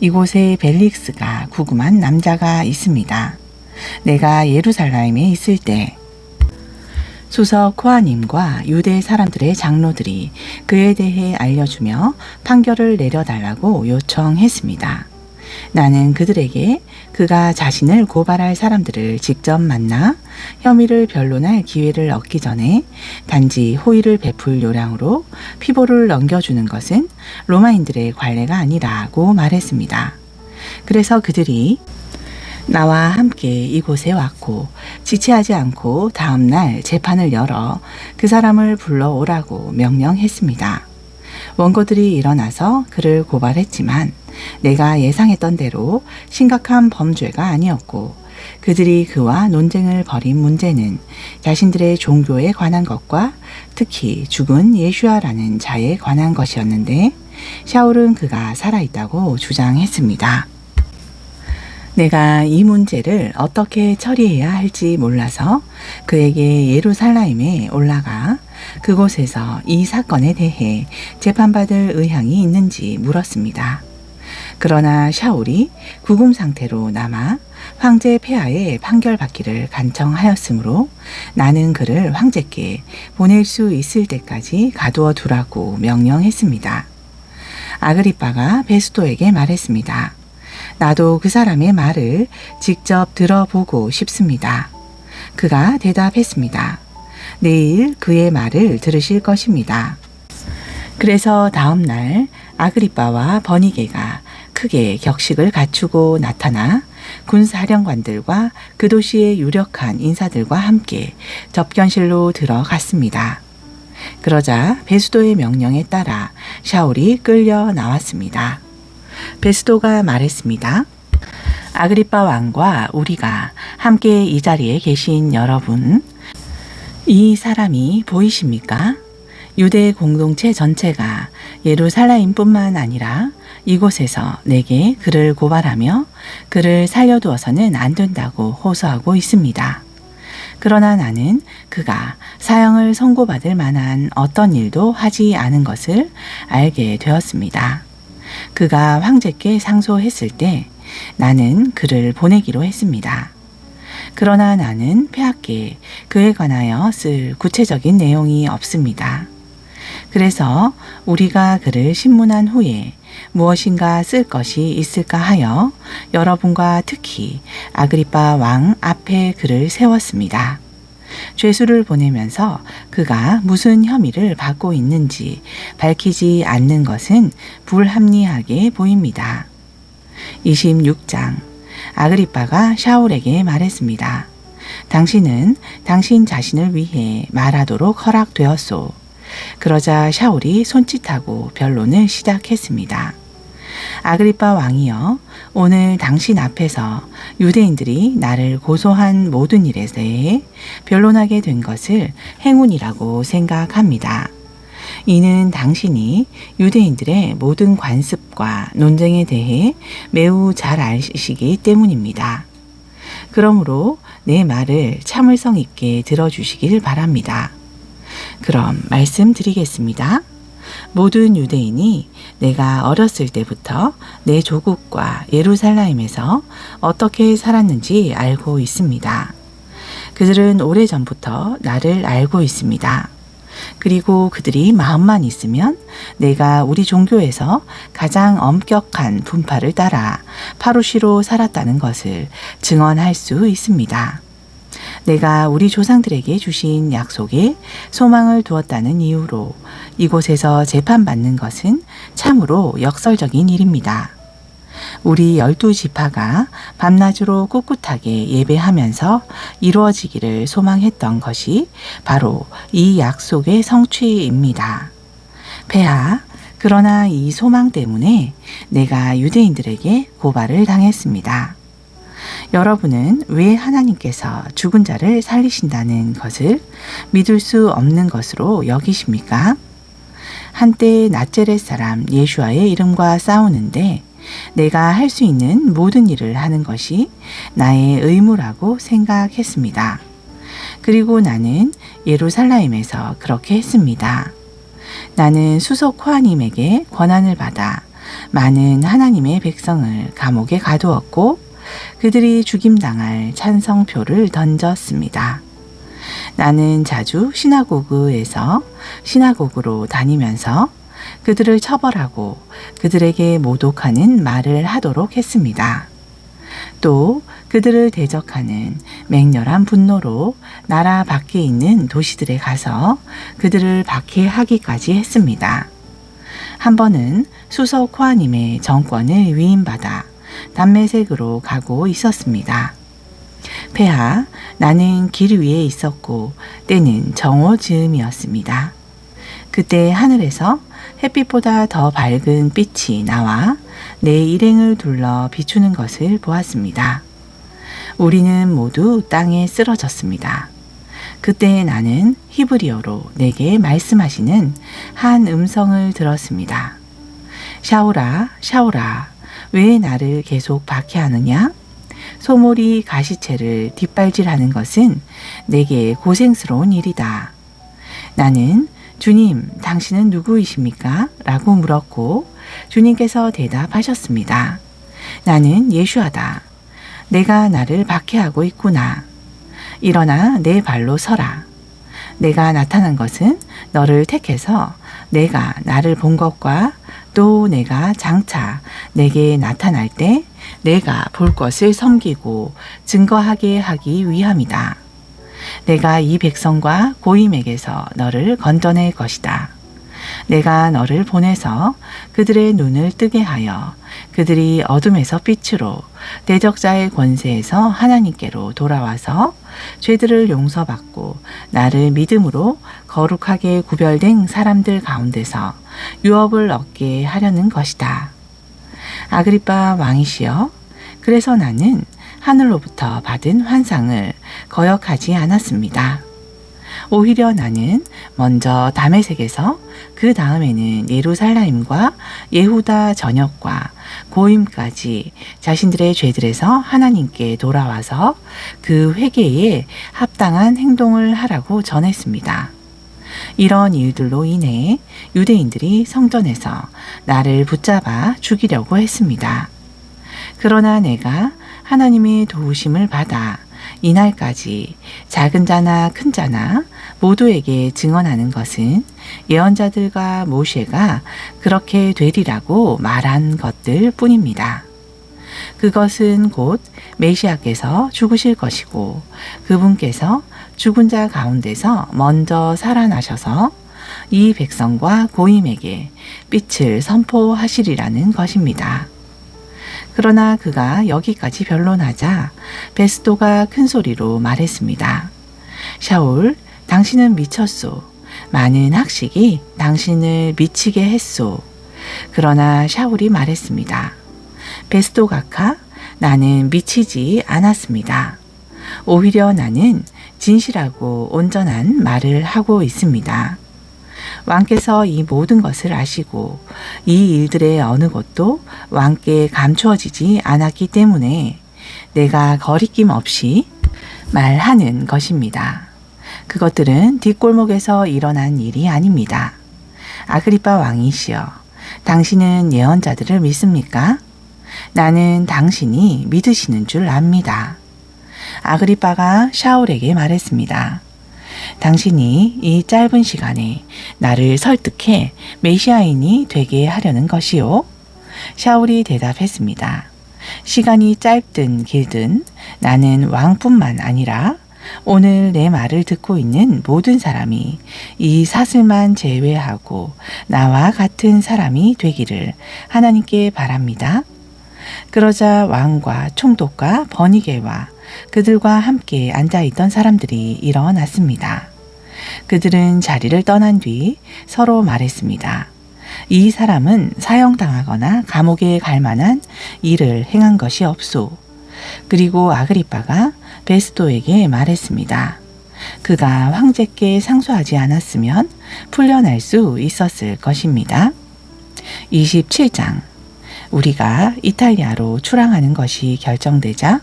이곳에 벨릭스가 구금한 남자가 있습니다. 내가 예루살렘에 있을 때 수석 코하님과 유대 사람들의 장로들이 그에 대해 알려주며 판결을 내려달라고 요청했습니다. 나는 그들에게 그가 자신을 고발할 사람들을 직접 만나 혐의를 변론할 기회를 얻기 전에 단지 호의를 베풀 요량으로 피보를 넘겨주는 것은 로마인들의 관례가 아니라고 말했습니다. 그래서 그들이 나와 함께 이곳에 왔고 지체하지 않고 다음 날 재판을 열어 그 사람을 불러오라고 명령했습니다. 원고들이 일어나서 그를 고발했지만 내가 예상했던 대로 심각한 범죄가 아니었고 그들이 그와 논쟁을 벌인 문제는 자신들의 종교에 관한 것과 특히 죽은 예슈아라는 자에 관한 것이었는데 샤울은 그가 살아있다고 주장했습니다. 내가 이 문제를 어떻게 처리해야 할지 몰라서 그에게 예루살렘에 올라가 그곳에서 이 사건에 대해 재판받을 의향이 있는지 물었습니다. 그러나 샤울이 구금 상태로 남아 황제 폐하의 판결받기를 간청하였으므로 나는 그를 황제께 보낼 수 있을 때까지 가두어 두라고 명령했습니다. 아그리빠가 베스도에게 말했습니다. 나도 그 사람의 말을 직접 들어보고 싶습니다. 그가 대답했습니다. 내일 그의 말을 들으실 것입니다. 그래서 다음 날 아그리빠와 버니게가 크게 격식을 갖추고 나타나 군사령관들과 그 도시의 유력한 인사들과 함께 접견실로 들어갔습니다. 그러자 베스도의 명령에 따라 샤울이 끌려 나왔습니다. 베스도가 말했습니다. 아그리빠 왕과 우리가 함께 이 자리에 계신 여러분, 이 사람이 보이십니까? 유대 공동체 전체가 예루살렘뿐만 아니라 이곳에서 내게 그를 고발하며 그를 살려두어서는 안 된다고 호소하고 있습니다. 그러나 나는 그가 사형을 선고받을 만한 어떤 일도 하지 않은 것을 알게 되었습니다. 그가 황제께 상소했을 때 나는 그를 보내기로 했습니다. 그러나 나는 폐하께 그에 관하여 쓸 구체적인 내용이 없습니다. 그래서 우리가 그를 신문한 후에 무엇인가 쓸 것이 있을까 하여 여러분과 특히 아그리빠 왕 앞에 그를 세웠습니다. 죄수를 보내면서 그가 무슨 혐의를 받고 있는지 밝히지 않는 것은 불합리하게 보입니다. 26장. 아그리빠가 샤울에게 말했습니다. 당신은 당신 자신을 위해 말하도록 허락되었소. 그러자 샤울이 손짓하고 변론을 시작했습니다. 아그리빠 왕이여, 오늘 당신 앞에서 유대인들이 나를 고소한 모든 일에 대해 변론하게 된 것을 행운이라고 생각합니다. 이는 당신이 유대인들의 모든 관습과 논쟁에 대해 매우 잘 아시기 때문입니다. 그러므로 내 말을 참을성 있게 들어주시길 바랍니다. 그럼 말씀드리겠습니다. 모든 유대인이 내가 어렸을 때부터 내 조국과 예루살렘에서 어떻게 살았는지 알고 있습니다. 그들은 오래전부터 나를 알고 있습니다. 그리고 그들이 마음만 있으면 내가 우리 종교에서 가장 엄격한 분파를 따라 파루시로 살았다는 것을 증언할 수 있습니다. 내가 우리 조상들에게 주신 약속에 소망을 두었다는 이유로 이곳에서 재판받는 것은 참으로 역설적인 일입니다. 우리 12지파가 밤낮으로 꿋꿋하게 예배하면서 이루어지기를 소망했던 것이 바로 이 약속의 성취입니다. 폐하, 그러나 이 소망 때문에 내가 유대인들에게 고발을 당했습니다. 여러분은 왜 하나님께서 죽은 자를 살리신다는 것을 믿을 수 없는 것으로 여기십니까? 한때 나짜렛 사람 예수와의 이름과 싸우는데 내가 할 수 있는 모든 일을 하는 것이 나의 의무라고 생각했습니다. 그리고 나는 예루살렘에서 그렇게 했습니다. 나는 수석 코하님에게 권한을 받아 많은 하나님의 백성을 감옥에 가두었고 그들이 죽임당할 찬성표를 던졌습니다. 나는 자주 시나고그에서 시나고그로 다니면서 그들을 처벌하고 그들에게 모독하는 말을 하도록 했습니다. 또 그들을 대적하는 맹렬한 분노로 나라 밖에 있는 도시들에 가서 그들을 박해하기까지 했습니다. 한 번은 수석 코하님의 정권을 위임받아 담메색으로 가고 있었습니다. 폐하, 나는 길 위에 있었고 때는 정오 즈음이었습니다. 그때 하늘에서 햇빛보다 더 밝은 빛이 나와 내 일행을 둘러 비추는 것을 보았습니다. 우리는 모두 땅에 쓰러졌습니다. 그때 나는 히브리어로 내게 말씀하시는 한 음성을 들었습니다. 샤울아, 샤울아, 왜 나를 계속 박해하느냐? 소몰이 가시채를 뒷발질하는 것은 내게 고생스러운 일이다. 나는 주님, 당신은 누구이십니까? 라고 물었고 주님께서 대답하셨습니다. 나는 예수하다. 내가 나를 박해하고 있구나. 일어나 내 발로 서라. 내가 나타난 것은 너를 택해서 내가 나를 본 것과 또 내가 장차 내게 나타날 때 내가 볼 것을 섬기고 증거하게 하기 위함이다. 내가 이 백성과 고임에게서 너를 건져낼 것이다. 내가 너를 보내서 그들의 눈을 뜨게 하여 그들이 어둠에서 빛으로 대적자의 권세에서 하나님께로 돌아와서 죄들을 용서받고 나를 믿음으로 거룩하게 구별된 사람들 가운데서 유업을 얻게 하려는 것이다. 아그리빠 왕이시여, 그래서 나는 하늘로부터 받은 환상을 거역하지 않았습니다. 오히려 나는 먼저 다메섹에서 그 다음에는 예루살렘과 예후다 전역과 고임까지 자신들의 죄들에서 하나님께 돌아와서 그 회개에 합당한 행동을 하라고 전했습니다. 이런 일들로 인해 유대인들이 성전에서 나를 붙잡아 죽이려고 했습니다. 그러나 내가 하나님의 도우심을 받아 이날까지 작은 자나 큰 자나 모두에게 증언하는 것은 예언자들과 모세가 그렇게 되리라고 말한 것들 뿐입니다. 그것은 곧 메시아께서 죽으실 것이고 그분께서 죽은 자 가운데서 먼저 살아나셔서 이 백성과 고임에게 빛을 선포하시리라는 것입니다. 그러나 그가 여기까지 변론하자 베스도가 큰 소리로 말했습니다. 샤울, 당신은 미쳤소. 많은 학식이 당신을 미치게 했소. 그러나 샤울이 말했습니다. 베스도 각하, 나는 미치지 않았습니다. 오히려 나는 진실하고 온전한 말을 하고 있습니다. 왕께서 이 모든 것을 아시고 이 일들의 어느 것도 왕께 감추어지지 않았기 때문에 내가 거리낌 없이 말하는 것입니다. 그것들은 뒷골목에서 일어난 일이 아닙니다. 아그리빠 왕이시여, 당신은 예언자들을 믿습니까? 나는 당신이 믿으시는 줄 압니다. 아그리빠가 샤울에게 말했습니다. 당신이 이 짧은 시간에 나를 설득해 메시아인이 되게 하려는 것이요? 샤울이 대답했습니다. 시간이 짧든 길든 나는 왕뿐만 아니라 오늘 내 말을 듣고 있는 모든 사람이 이 사슬만 제외하고 나와 같은 사람이 되기를 하나님께 바랍니다. 그러자 왕과 총독과 버니게와 그들과 함께 앉아있던 사람들이 일어났습니다. 그들은 자리를 떠난 뒤 서로 말했습니다. 이 사람은 사형당하거나 감옥에 갈 만한 일을 행한 것이 없소. 그리고 아그리빠가 베스도에게 말했습니다. 그가 황제께 상소하지 않았으면 풀려날 수 있었을 것입니다. 27장. 우리가 이탈리아로 출항하는 것이 결정되자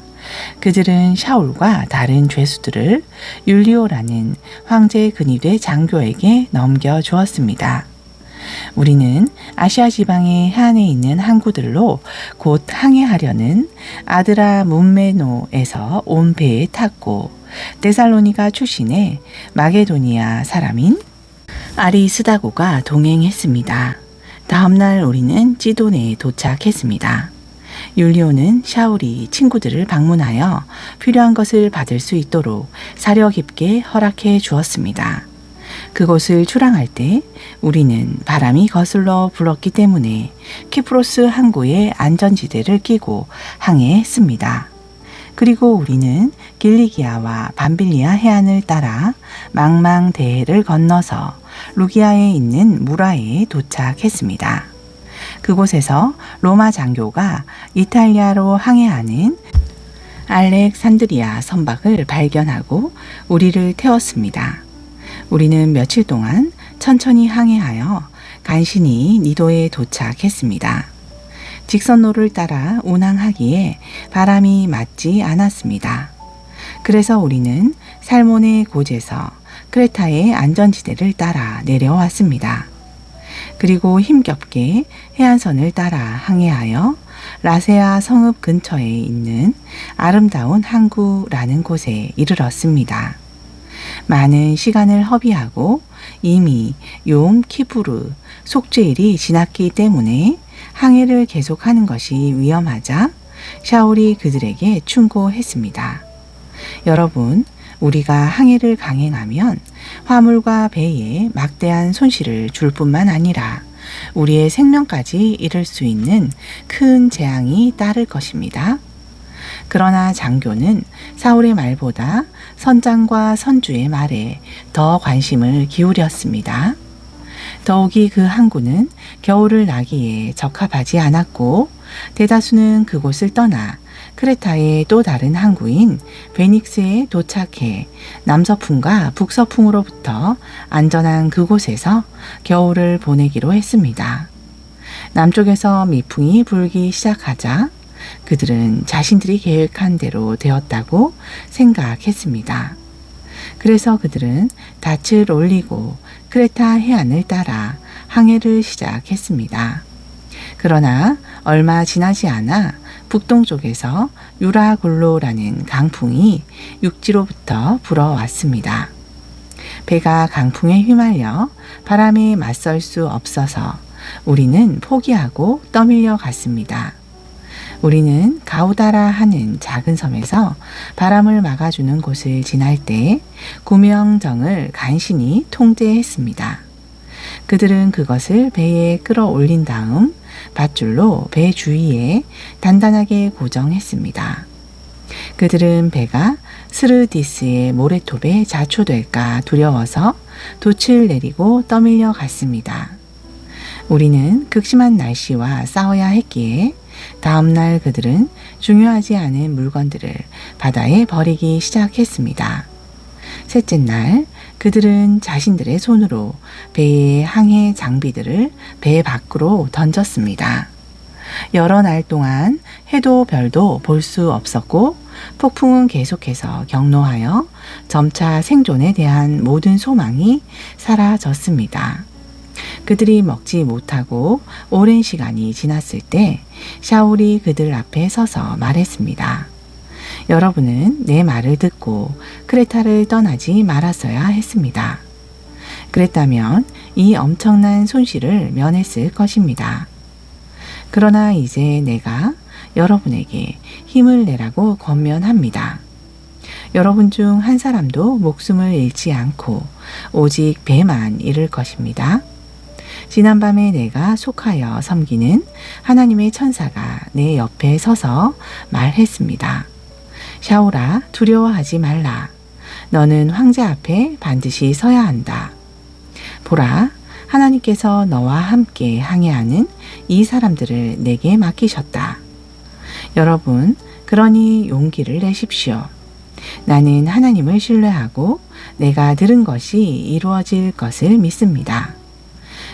그들은 샤울과 다른 죄수들을 율리오라는 황제 근위대 장교에게 넘겨주었습니다. 우리는 아시아 지방의 해안에 있는 항구들로 곧 항해하려는 아드라 문메노에서 온 배에 탔고 데살로니가 출신의 마게도니아 사람인 아리스다고가 동행했습니다. 다음날 우리는 찌도네에 도착했습니다. 율리오는 샤울이 친구들을 방문하여 필요한 것을 받을 수 있도록 사려 깊게 허락해 주었습니다. 그곳을 출항할 때 우리는 바람이 거슬러 불었기 때문에 키프로스 항구의 안전지대를 끼고 항해했습니다. 그리고 우리는 길리기아와 밤빌리아 해안을 따라 망망대해를 건너서 루기아에 있는 무라에 도착했습니다. 그곳에서 로마 장교가 이탈리아로 항해하는 알렉산드리아 선박을 발견하고 우리를 태웠습니다. 우리는 며칠 동안 천천히 항해하여 간신히 니도에 도착했습니다. 직선로를 따라 운항하기에 바람이 맞지 않았습니다. 그래서 우리는 살몬의 고지에서 크레타의 안전지대를 따라 내려왔습니다. 그리고 힘겹게 해안선을 따라 항해하여 라세아 성읍 근처에 있는 아름다운 항구라는 곳에 이르렀습니다. 많은 시간을 허비하고 이미 욤 키부르 속죄일이 지났기 때문에 항해를 계속하는 것이 위험하자 샤울이 그들에게 충고했습니다. 여러분, 우리가 항해를 강행하면 화물과 배에 막대한 손실을 줄 뿐만 아니라 우리의 생명까지 잃을 수 있는 큰 재앙이 따를 것입니다. 그러나 장교는 사울의 말보다 선장과 선주의 말에 더 관심을 기울였습니다. 더욱이 그 항구는 겨울을 나기에 적합하지 않았고 대다수는 그곳을 떠나 크레타의 또 다른 항구인 베닉스에 도착해 남서풍과 북서풍으로부터 안전한 그곳에서 겨울을 보내기로 했습니다. 남쪽에서 미풍이 불기 시작하자 그들은 자신들이 계획한 대로 되었다고 생각했습니다. 그래서 그들은 닻을 올리고 크레타 해안을 따라 항해를 시작했습니다. 그러나 얼마 지나지 않아 북동쪽에서 유라굴로라는 강풍이 육지로부터 불어왔습니다. 배가 강풍에 휘말려 바람에 맞설 수 없어서 우리는 포기하고 떠밀려 갔습니다. 우리는 가우다라 하는 작은 섬에서 바람을 막아주는 곳을 지날 때 구명정을 간신히 통제했습니다. 그들은 그것을 배에 끌어올린 다음 밧줄로 배 주위에 단단하게 고정했습니다. 그들은 배가 스르디스의 모래톱에 자초될까 두려워서 돛을 내리고 떠밀려 갔습니다. 우리는 극심한 날씨와 싸워야 했기에 다음날 그들은 중요하지 않은 물건들을 바다에 버리기 시작했습니다. 셋째 날 그들은 자신들의 손으로 배의 항해 장비들을 배 밖으로 던졌습니다. 여러 날 동안 해도 별도 볼 수 없었고 폭풍은 계속해서 경로하여 점차 생존에 대한 모든 소망이 사라졌습니다. 그들이 먹지 못하고 오랜 시간이 지났을 때 샤울이 그들 앞에 서서 말했습니다. 여러분은 내 말을 듣고 크레타를 떠나지 말았어야 했습니다. 그랬다면 이 엄청난 손실을 면했을 것입니다. 그러나 이제 내가 여러분에게 힘을 내라고 권면합니다. 여러분 중 한 사람도 목숨을 잃지 않고 오직 배만 잃을 것입니다. 지난밤에 내가 속하여 섬기는 하나님의 천사가 내 옆에 서서 말했습니다. 샤울아, 두려워하지 말라. 너는 황제 앞에 반드시 서야 한다. 보라, 하나님께서 너와 함께 항해하는 이 사람들을 내게 맡기셨다. 여러분, 그러니 용기를 내십시오. 나는 하나님을 신뢰하고 내가 들은 것이 이루어질 것을 믿습니다.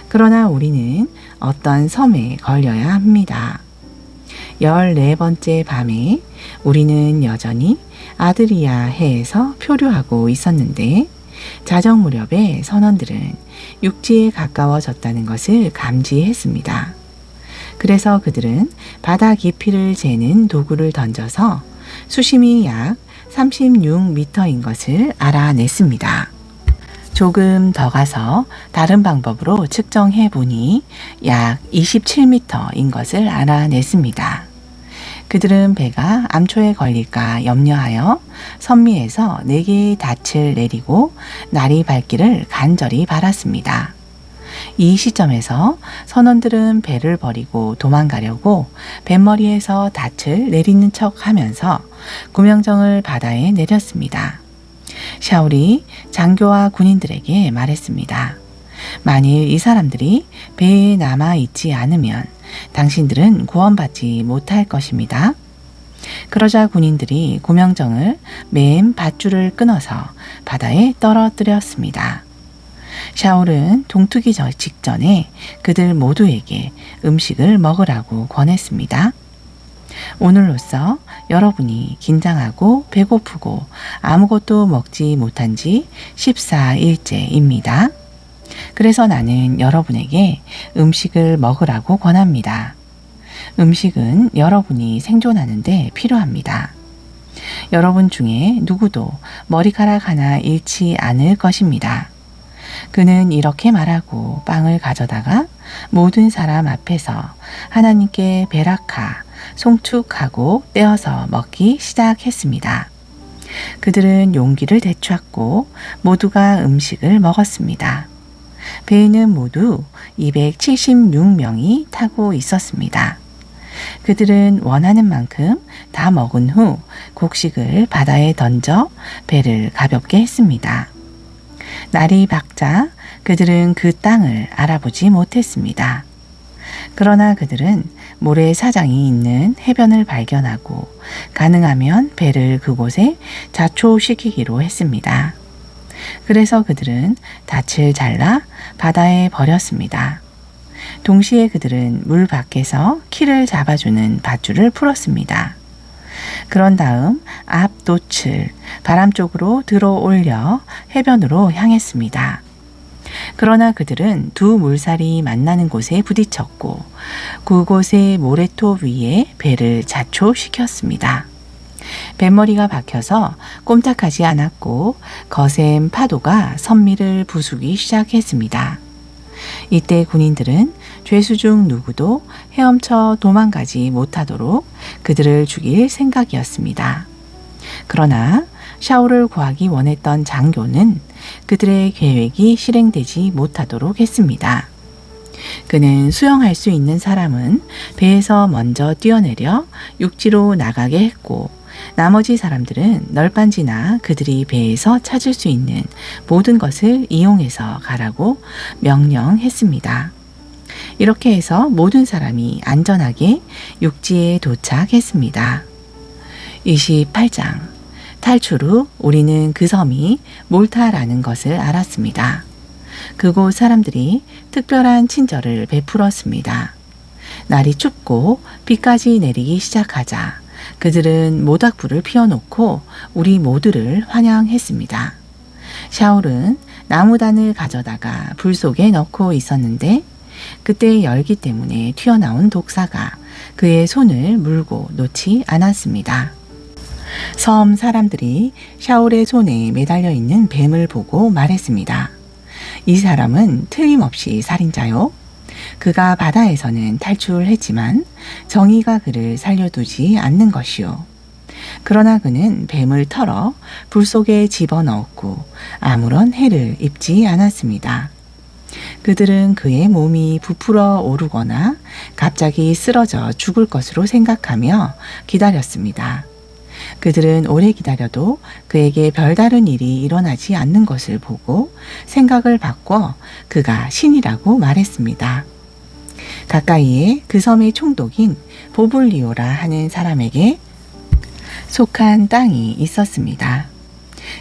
그러나 우리는 어떤 섬에 걸려야 합니다. 14번째 밤에 우리는 여전히 아드리아 해에서 표류하고 있었는데 자정 무렵에 선원들은 육지에 가까워졌다는 것을 감지했습니다. 그래서 그들은 바다 깊이를 재는 도구를 던져서 수심이 약 36m인 것을 알아냈습니다. 조금 더 가서 다른 방법으로 측정해 보니 약 27m인 것을 알아냈습니다. 그들은 배가 암초에 걸릴까 염려하여 선미에서 4개의 닻을 내리고 날이 밝기를 간절히 바랐습니다. 이 시점에서 선원들은 배를 버리고 도망가려고 뱃머리에서 닻을 내리는 척 하면서 구명정을 바다에 내렸습니다. 샤울이 장교와 군인들에게 말했습니다. 만일 이 사람들이 배에 남아있지 않으면 당신들은 구원받지 못할 것입니다. 그러자 군인들이 구명정을 맨 밧줄을 끊어서 바다에 떨어뜨렸습니다. 샤울은 동트기 직전에 그들 모두에게 음식을 먹으라고 권했습니다. 오늘로써 여러분이 긴장하고 배고프고 아무것도 먹지 못한 지 14일째입니다. 그래서 나는 여러분에게 음식을 먹으라고 권합니다. 음식은 여러분이 생존하는데 필요합니다. 여러분 중에 누구도 머리카락 하나 잃지 않을 것입니다. 그는 이렇게 말하고 빵을 가져다가 모든 사람 앞에서 하나님께 베라카, 송축하고 떼어서 먹기 시작했습니다. 그들은 용기를 되찾고 모두가 음식을 먹었습니다. 배에는 모두 276명이 타고 있었습니다. 그들은 원하는 만큼 다 먹은 후 곡식을 바다에 던져 배를 가볍게 했습니다. 날이 밝자 그들은 그 땅을 알아보지 못했습니다. 그러나 그들은 모래사장이 있는 해변을 발견하고 가능하면 배를 그곳에 자초시키기로 했습니다. 그래서 그들은 닻을 잘라 바다에 버렸습니다. 동시에 그들은 물 밖에서 키를 잡아주는 밧줄을 풀었습니다. 그런 다음 앞 돛을 바람 쪽으로 들어 올려 해변으로 향했습니다. 그러나 그들은 두 물살이 만나는 곳에 부딪혔고 그곳의 모래톱 위에 배를 자초시켰습니다. 뱃머리가 박혀서 꼼짝하지 않았고 거센 파도가 선미를 부수기 시작했습니다. 이때 군인들은 죄수 중 누구도 헤엄쳐 도망가지 못하도록 그들을 죽일 생각이었습니다. 그러나 샤오를 구하기 원했던 장교는 그들의 계획이 실행되지 못하도록 했습니다. 그는 수영할 수 있는 사람은 배에서 먼저 뛰어내려 육지로 나가게 했고 나머지 사람들은 널빤지나 그들이 배에서 찾을 수 있는 모든 것을 이용해서 가라고 명령했습니다. 이렇게 해서 모든 사람이 안전하게 육지에 도착했습니다. 28장 탈출 후 우리는 그 섬이 몰타라는 것을 알았습니다. 그곳 사람들이 특별한 친절을 베풀었습니다. 날이 춥고 비까지 내리기 시작하자 그들은 모닥불을 피워놓고 우리 모두를 환영했습니다. 샤올은 나무단을 가져다가 불 속에 넣고 있었는데 그때 열기 때문에 튀어나온 독사가 그의 손을 물고 놓지 않았습니다. 섬 사람들이 샤올의 손에 매달려 있는 뱀을 보고 말했습니다. 이 사람은 틀림없이 살인자요. 그가 바다에서는 탈출했지만 정의가 그를 살려두지 않는 것이요. 그러나 그는 뱀을 털어 불 속에 집어넣었고 아무런 해를 입지 않았습니다. 그들은 그의 몸이 부풀어 오르거나 갑자기 쓰러져 죽을 것으로 생각하며 기다렸습니다. 그들은 오래 기다려도 그에게 별다른 일이 일어나지 않는 것을 보고 생각을 바꿔 그가 신이라고 말했습니다. 가까이에 그 섬의 총독인 보블리오라 하는 사람에게 속한 땅이 있었습니다.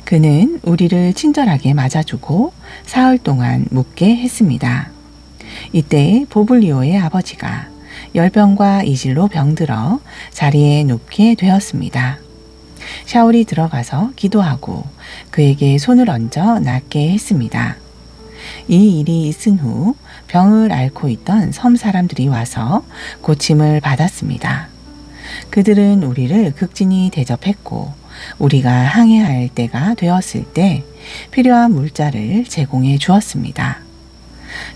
그는 우리를 친절하게 맞아주고 사흘 동안 묵게 했습니다. 이때 보블리오의 아버지가 열병과 이질로 병들어 자리에 눕게 되었습니다. 샤올이 들어가서 기도하고 그에게 손을 얹어 낫게 했습니다. 이 일이 있은 후 병을 앓고 있던 섬 사람들이 와서 고침을 받았습니다. 그들은 우리를 극진히 대접했고 우리가 항해할 때가 되었을 때 필요한 물자를 제공해 주었습니다.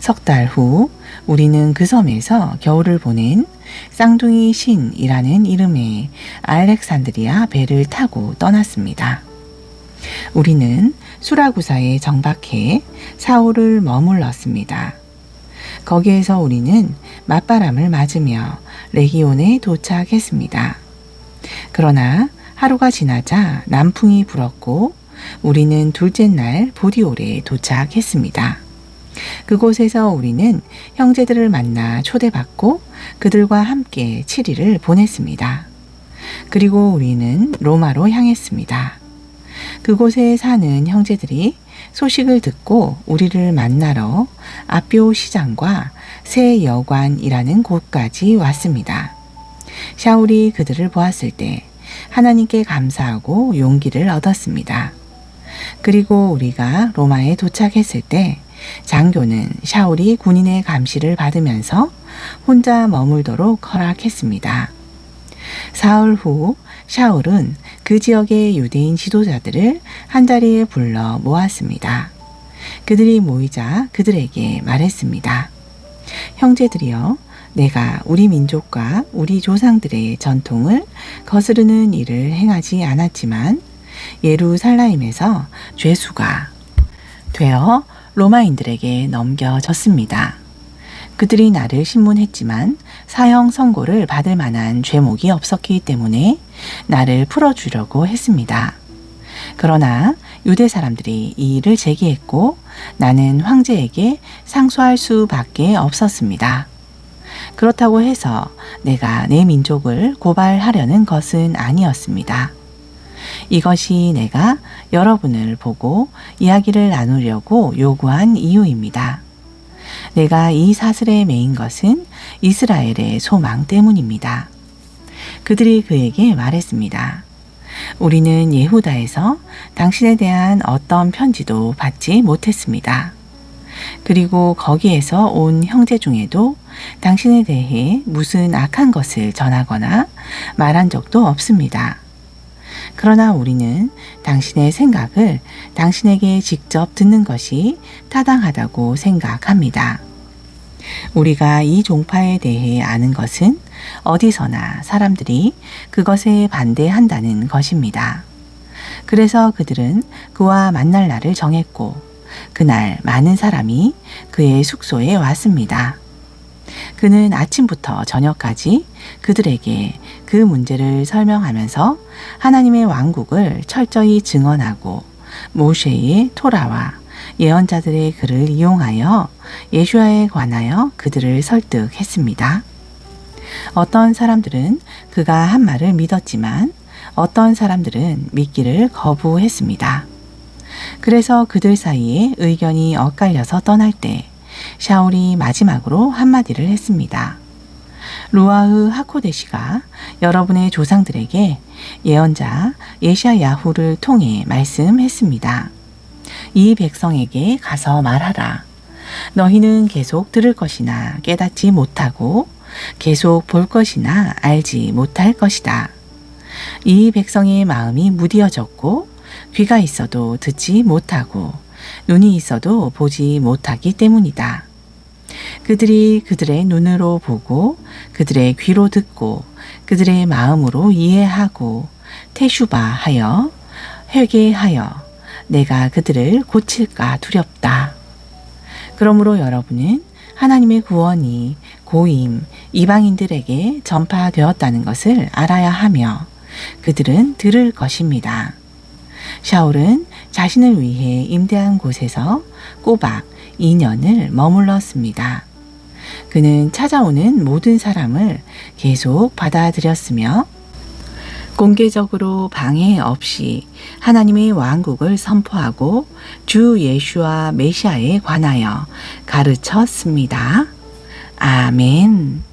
석 달 후 우리는 그 섬에서 겨울을 보낸 쌍둥이 신이라는 이름의 알렉산드리아 배를 타고 떠났습니다. 우리는 수라구사에 정박해 사흘을 머물렀습니다. 거기에서 우리는 맞바람을 맞으며 레기온에 도착했습니다. 그러나 하루가 지나자 남풍이 불었고 우리는 둘째 날 보디올에 도착했습니다. 그곳에서 우리는 형제들을 만나 초대받고 그들과 함께 7일을 보냈습니다. 그리고 우리는 로마로 향했습니다. 그곳에 사는 형제들이 소식을 듣고 우리를 만나러 아비오 시장과 새 여관이라는 곳까지 왔습니다. 샤울이 그들을 보았을 때 하나님께 감사하고 용기를 얻었습니다. 그리고 우리가 로마에 도착했을 때 장교는 샤울이 군인의 감시를 받으면서 혼자 머물도록 허락했습니다. 사흘 후 샤울은 그 지역의 유대인 지도자들을 한자리에 불러 모았습니다. 그들이 모이자 그들에게 말했습니다. 형제들이여, 내가 우리 민족과 우리 조상들의 전통을 거스르는 일을 행하지 않았지만 예루살렘에서 죄수가 되어 로마인들에게 넘겨졌습니다. 그들이 나를 신문했지만 사형 선고를 받을 만한 죄목이 없었기 때문에 나를 풀어주려고 했습니다. 그러나 유대 사람들이 이 일을 제기했고 나는 황제에게 상소할 수밖에 없었습니다. 그렇다고 해서 내가 내 민족을 고발하려는 것은 아니었습니다. 이것이 내가 여러분을 보고 이야기를 나누려고 요구한 이유입니다. 내가 이 사슬에 매인 것은 이스라엘의 소망 때문입니다. 그들이 그에게 말했습니다. 우리는 예후다에서 당신에 대한 어떤 편지도 받지 못했습니다. 그리고 거기에서 온 형제 중에도 당신에 대해 무슨 악한 것을 전하거나 말한 적도 없습니다. 그러나 우리는 당신의 생각을 당신에게 직접 듣는 것이 타당하다고 생각합니다. 우리가 이 종파에 대해 아는 것은 어디서나 사람들이 그것에 반대한다는 것입니다. 그래서 그들은 그와 만날 날을 정했고 그날 많은 사람이 그의 숙소에 왔습니다. 그는 아침부터 저녁까지 그들에게 그 문제를 설명하면서 하나님의 왕국을 철저히 증언하고 모세의 토라와 예언자들의 글을 이용하여 예수야에 관하여 그들을 설득했습니다. 어떤 사람들은 그가 한 말을 믿었지만 어떤 사람들은 믿기를 거부했습니다. 그래서 그들 사이에 의견이 엇갈려서 떠날 때 샤울이 마지막으로 한마디를 했습니다. 루아흐 하코데시가 여러분의 조상들에게 예언자 예샤야후를 통해 말씀했습니다. 이 백성에게 가서 말하라. 너희는 계속 들을 것이나 깨닫지 못하고 계속 볼 것이나 알지 못할 것이다. 이 백성의 마음이 무디어졌고 귀가 있어도 듣지 못하고 눈이 있어도 보지 못하기 때문이다. 그들이 그들의 눈으로 보고 그들의 귀로 듣고 그들의 마음으로 이해하고 테슈바하여 회개하여 내가 그들을 고칠까 두렵다. 그러므로 여러분은 하나님의 구원이 고임 이방인들에게 전파되었다는 것을 알아야 하며 그들은 들을 것입니다. 샤울은 자신을 위해 임대한 곳에서 꼬박 2년을 머물렀습니다. 그는 찾아오는 모든 사람을 계속 받아들였으며 공개적으로 방해 없이 하나님의 왕국을 선포하고 주 예수와 메시아에 관하여 가르쳤습니다. 아멘.